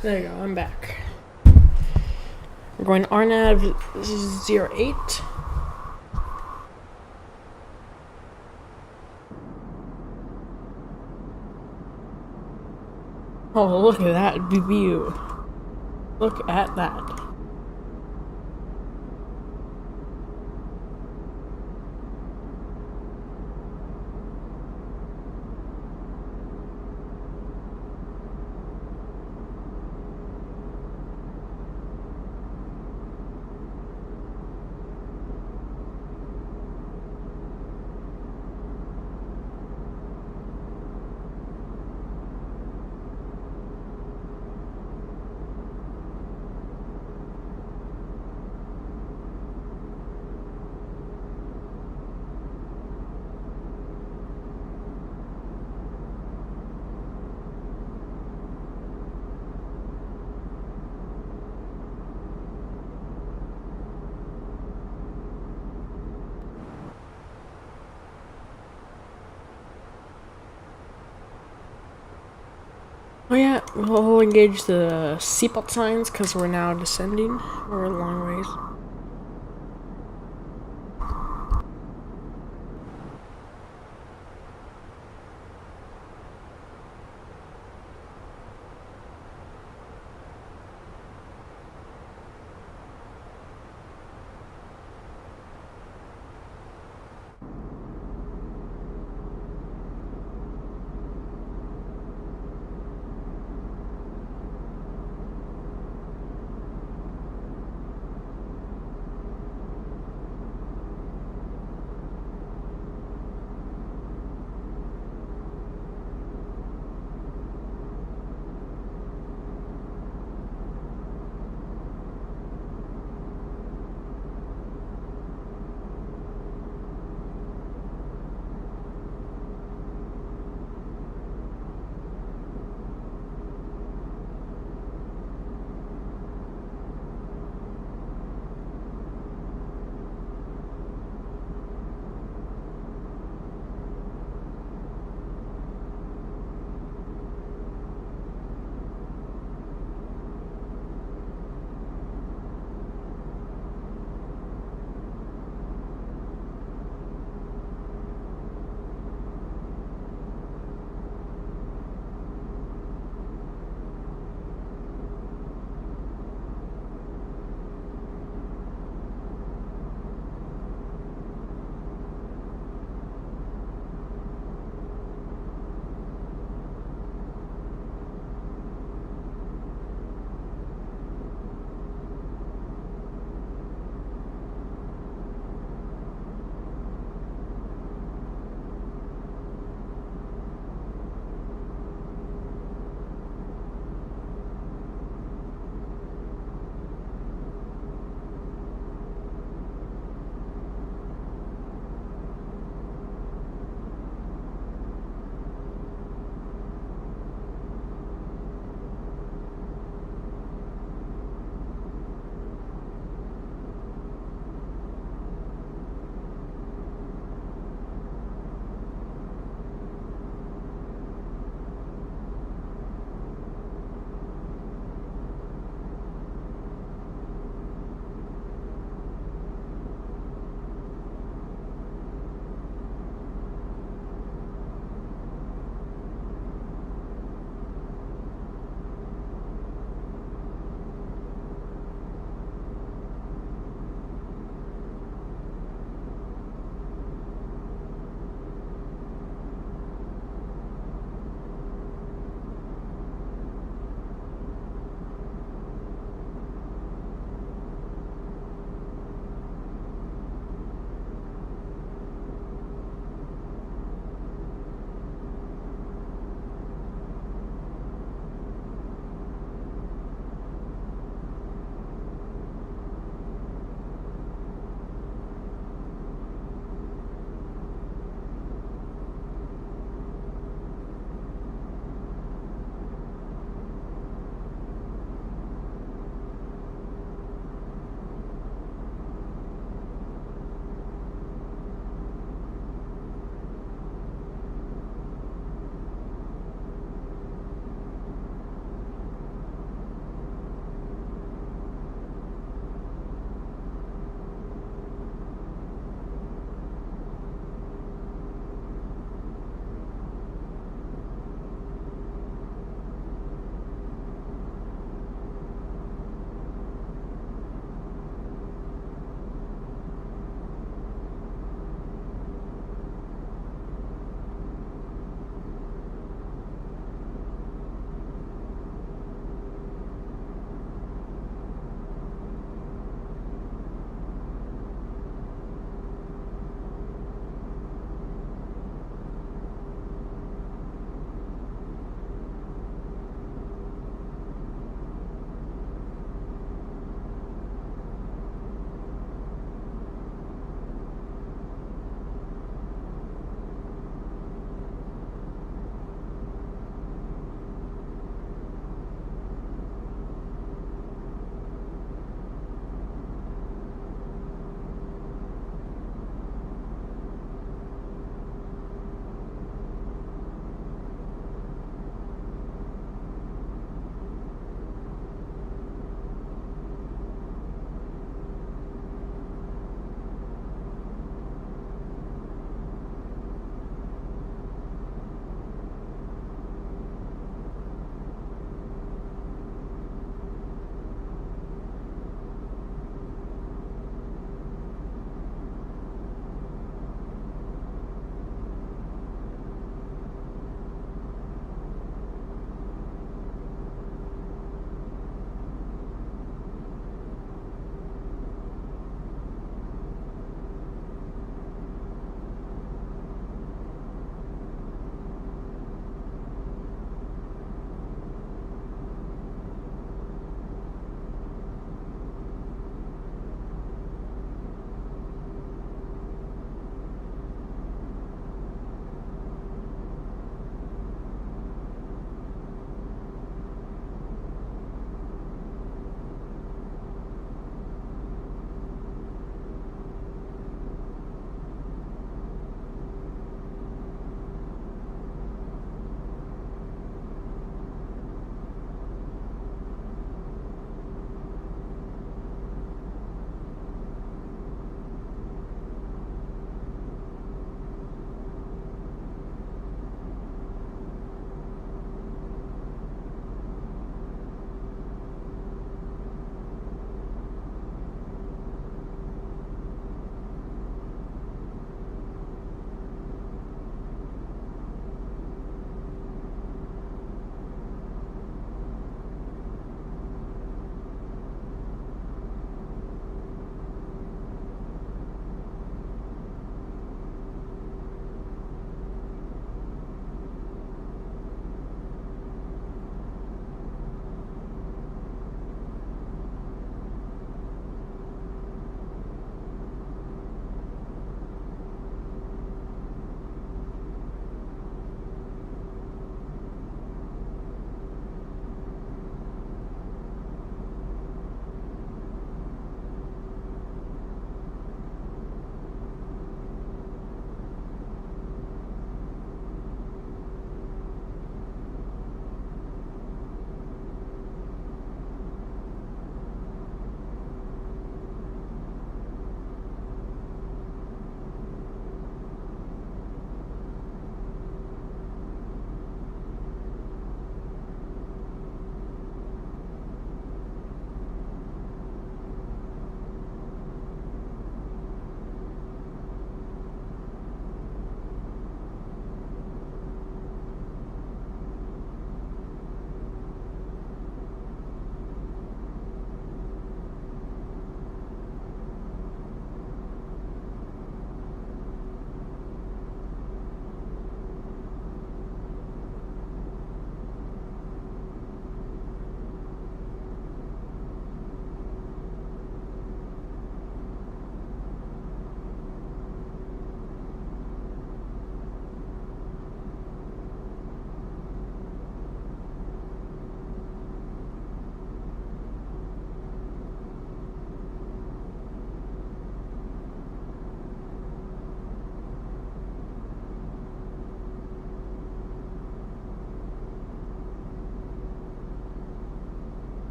S1: There you go, I'm back. We're going RNAV 08. Oh, look at that view. Look at that. Oh yeah, we'll engage the seatbelt signs because we're now descending. We're a long ways.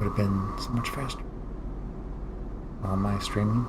S2: have been so much faster on my streaming.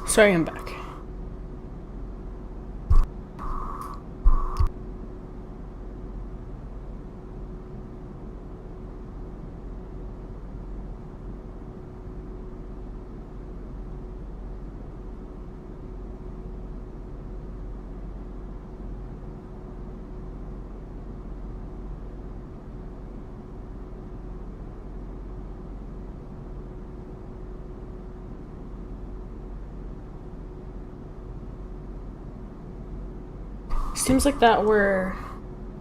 S1: Sorry, I'm back. Seems like that we're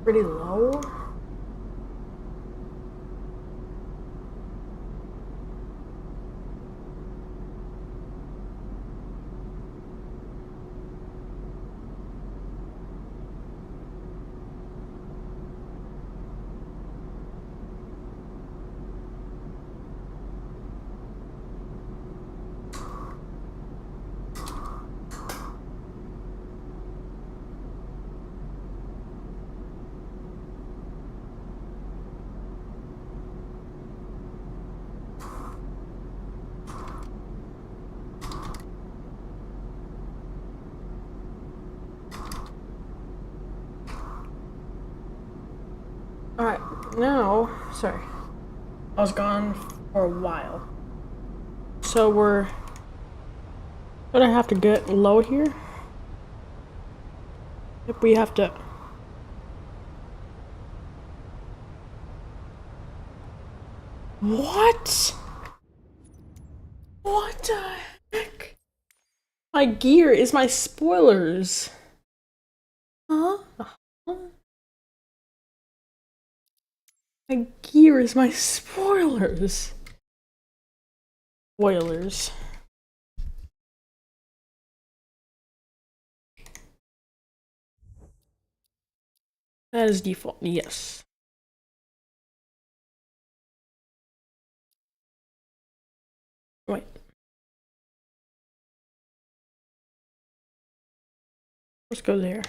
S1: pretty low. Alright, now, sorry. I was gone for a while. So we're gonna have to get low here. If we have to. What? What the heck? My gear is my spoilers. Huh? My gear is my spoilers. Spoilers. That is default, yes. Wait. Let's go there.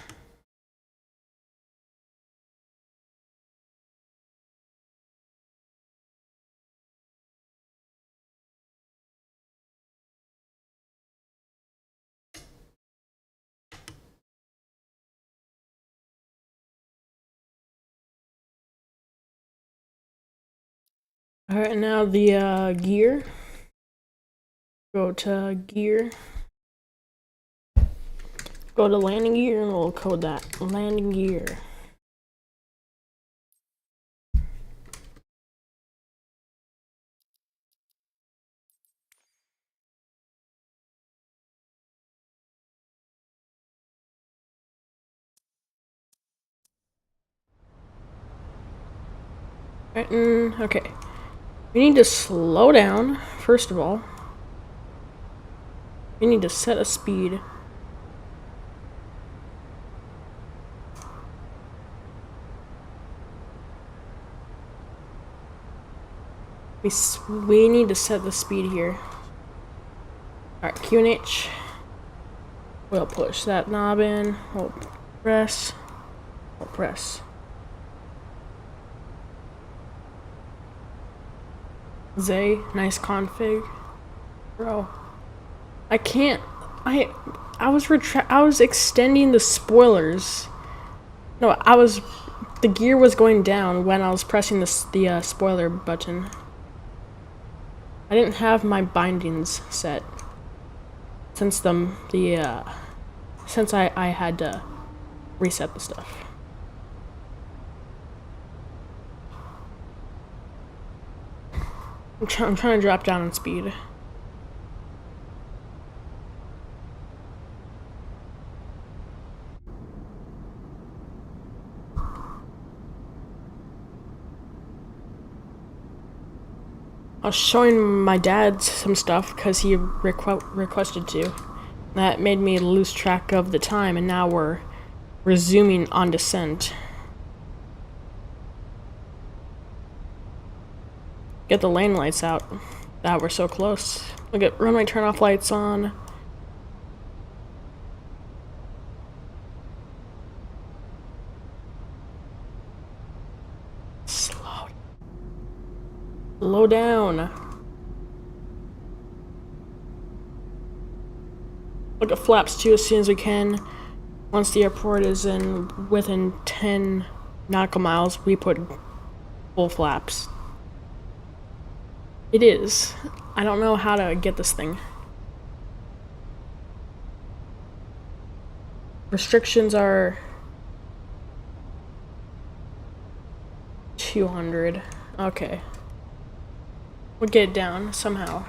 S1: Alright, now the gear. Go to gear. Go to landing gear and we'll code that. Landing gear. Okay. We need to slow down, first of all. We need to set a speed. We need to set the speed here. Alright, QNH. We'll push that knob in. We'll press. We'll press. Zay, nice config. Bro. I can't. I was extending the spoilers. No, the gear was going down when I was pressing the spoiler button. I didn't have my bindings set since since I had to reset the stuff. I'm trying to drop down in speed. was showing my dad some stuff because he requested to. That made me lose track of the time, and now we're resuming on descent. Get the lane lights out. That we're so close. We'll get runway turn-off lights on. Slow down. Look at flaps too as soon as we can. Once the airport is within 10 nautical miles, we put full flaps. It is. I don't know how to get this thing. Restrictions are 200. Okay. We'll get it down somehow.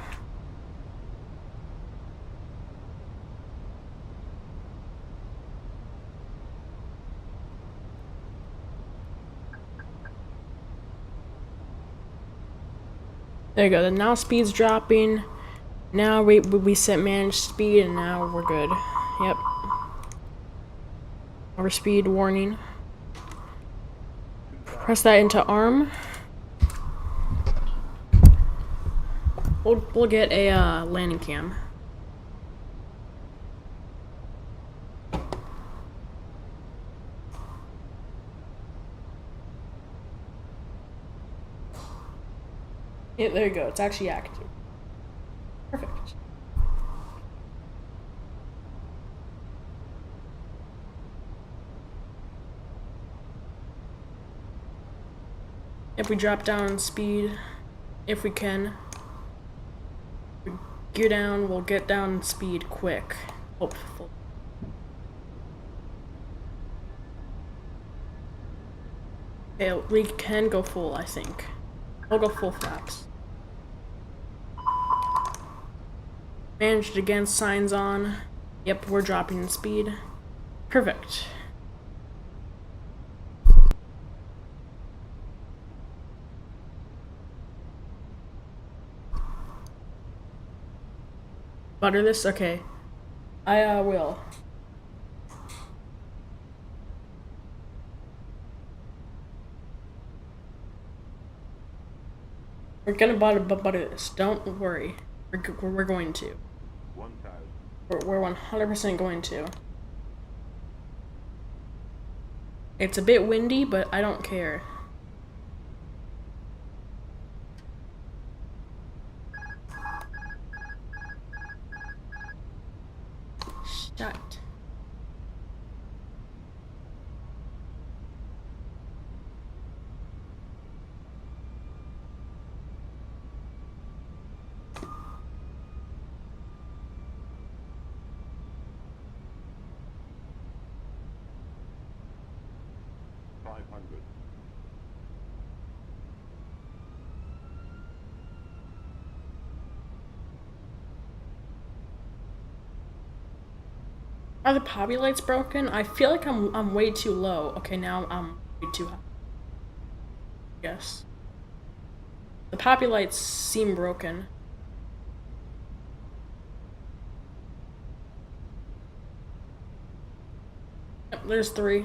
S1: There you go. Then now speed's dropping. Now we set managed speed, and now we're good. Yep. Overspeed warning. Press that into arm. We'll get a landing cam. Yeah, there you go. It's actually active. Perfect. If we drop down in speed, if we can. If we gear down, we'll get down in speed quick. Hopefully. Okay, we can go full, I think. We'll go full flaps. Managed again, signs on. Yep, we're dropping in speed. Perfect. Butter this? Okay. I will. We're gonna butter this. Don't worry. We're going to. We're 100% going to. It's a bit windy, but I don't care. Shut. Are the poppy lights broken? I feel like I'm way too low. Okay, now I'm way too high. Yes. The poppy lights seem broken. Yep, there's 3.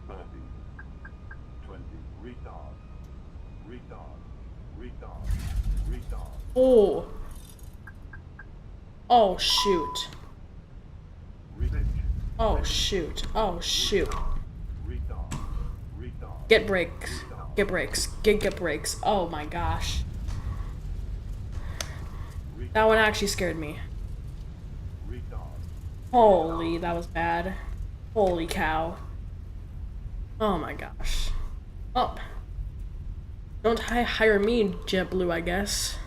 S3: 30, 20, retard.
S1: Oh. Oh shoot. Oh shoot. Oh shoot. Get brakes. Get brakes. Get brakes. Oh my gosh. That one actually scared me. Holy, that was bad. Holy cow. Oh my gosh. Oh. Don't hire me, JetBlue, I guess.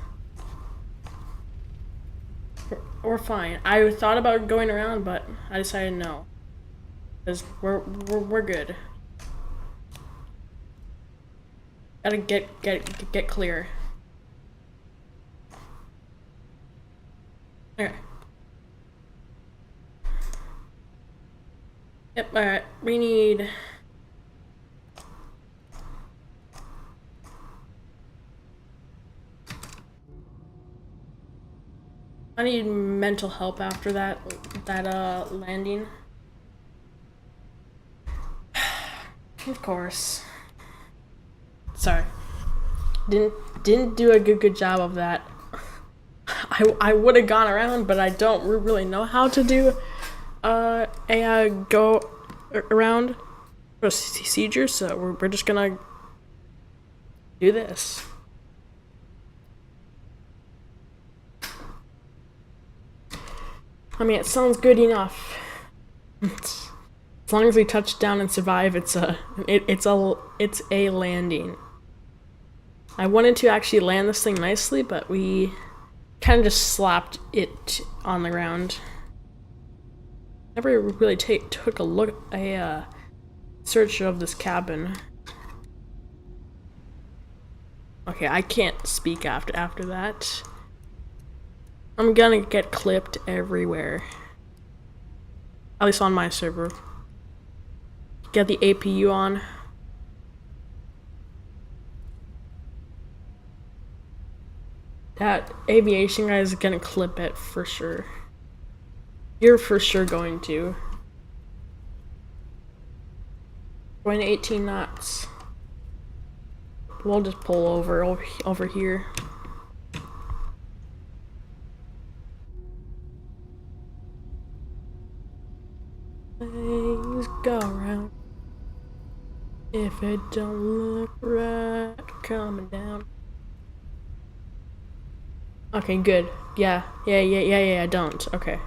S1: We're fine. I thought about going around, but I decided no. Because we're good. Gotta get clear. Okay. Yep, alright. We need need mental help after that landing. Of course. Sorry. Didn't do a good job of that. I would have gone around, but I don't really know how to do a go around procedure, so we're just gonna do this. I mean, it sounds good enough. As long as we touch down and survive, it's a landing. I wanted to actually land this thing nicely, but we kind of just slapped it on the ground. Never really took a search of this cabin. Okay, I can't speak after that. I'm gonna get clipped everywhere. At least on my server. Get the APU on. That aviation guy is gonna clip it for sure. You're for sure going to. Going to 18 knots. We'll just pull over here. Things go around. If it don't look right, coming down. Okay, good. Yeah, don't. Okay.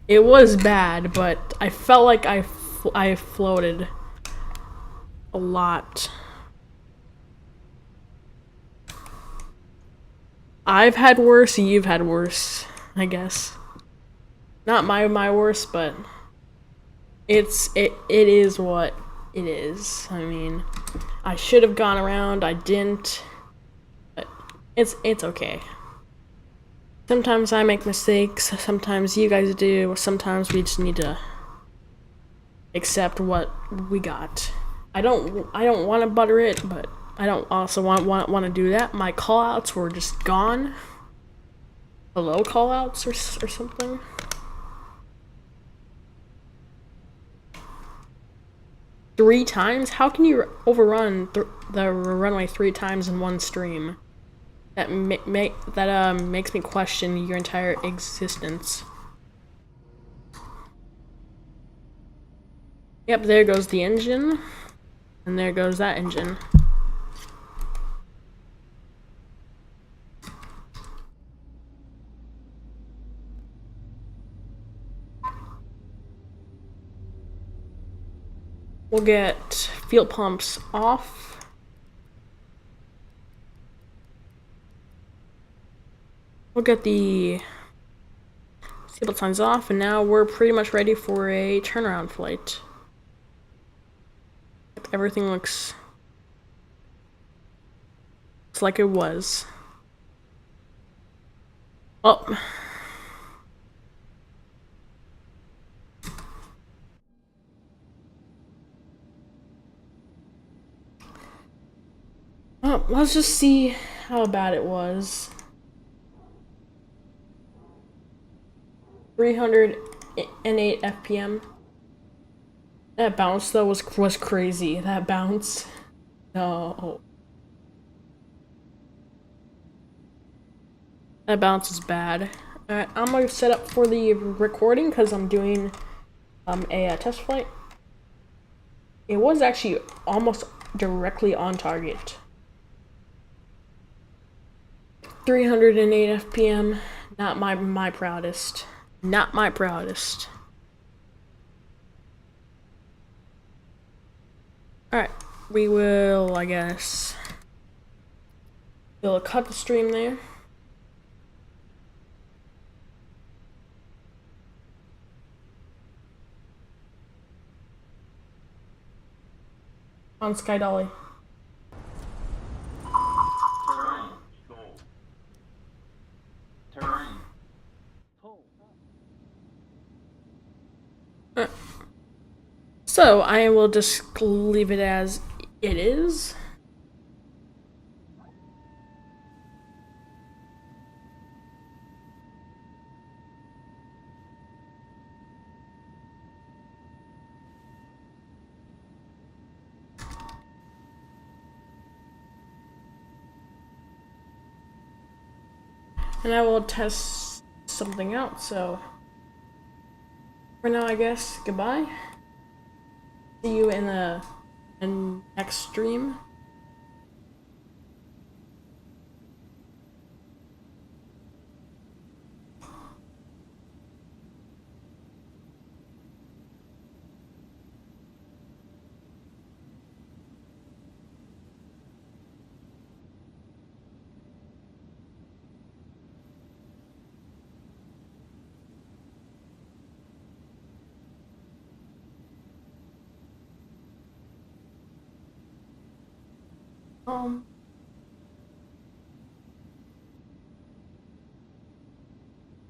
S1: It was bad, but I felt like I floated a lot. I've had worse, you've had worse, I guess. Not my worst, but it is what it is. I mean, I should have gone around, I didn't. But it's okay. Sometimes I make mistakes, sometimes you guys do, sometimes we just need to accept what we got. I don't want to butter it, but I don't also want to do that. My callouts were just gone. Hello callouts or something. Three times? How can you overrun the runway 3 times in one stream? That makes me question your entire existence. Yep, there goes the engine, and there goes that engine. We'll get fuel pumps off. We'll get the seatbelt signs off, and now we're pretty much ready for a turnaround flight. Everything looks like it was. Oh. Oh, let's just see how bad it was. 308 FPM. That bounce though was crazy. That bounce. No. That bounce is bad. Alright, I'm gonna set up for the recording because I'm doing a test flight. It was actually almost directly on target. 308 FPM. Not my proudest. Not my proudest. Alright, we will, I guess, we'll cut the stream there. On Sky Dolly. So I will just leave it as it is. And I will test something out, so for now I guess goodbye. See you in the next stream.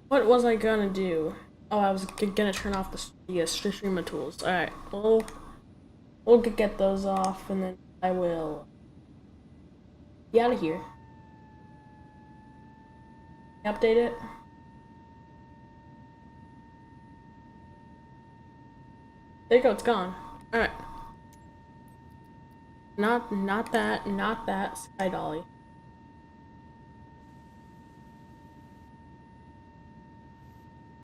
S1: What was I gonna do? Oh, I was gonna turn off the streamer tools. Alright, we'll get those off, and then I will be out of here. Update it. There you go, it's gone. Alright. Not that, Sky Dolly.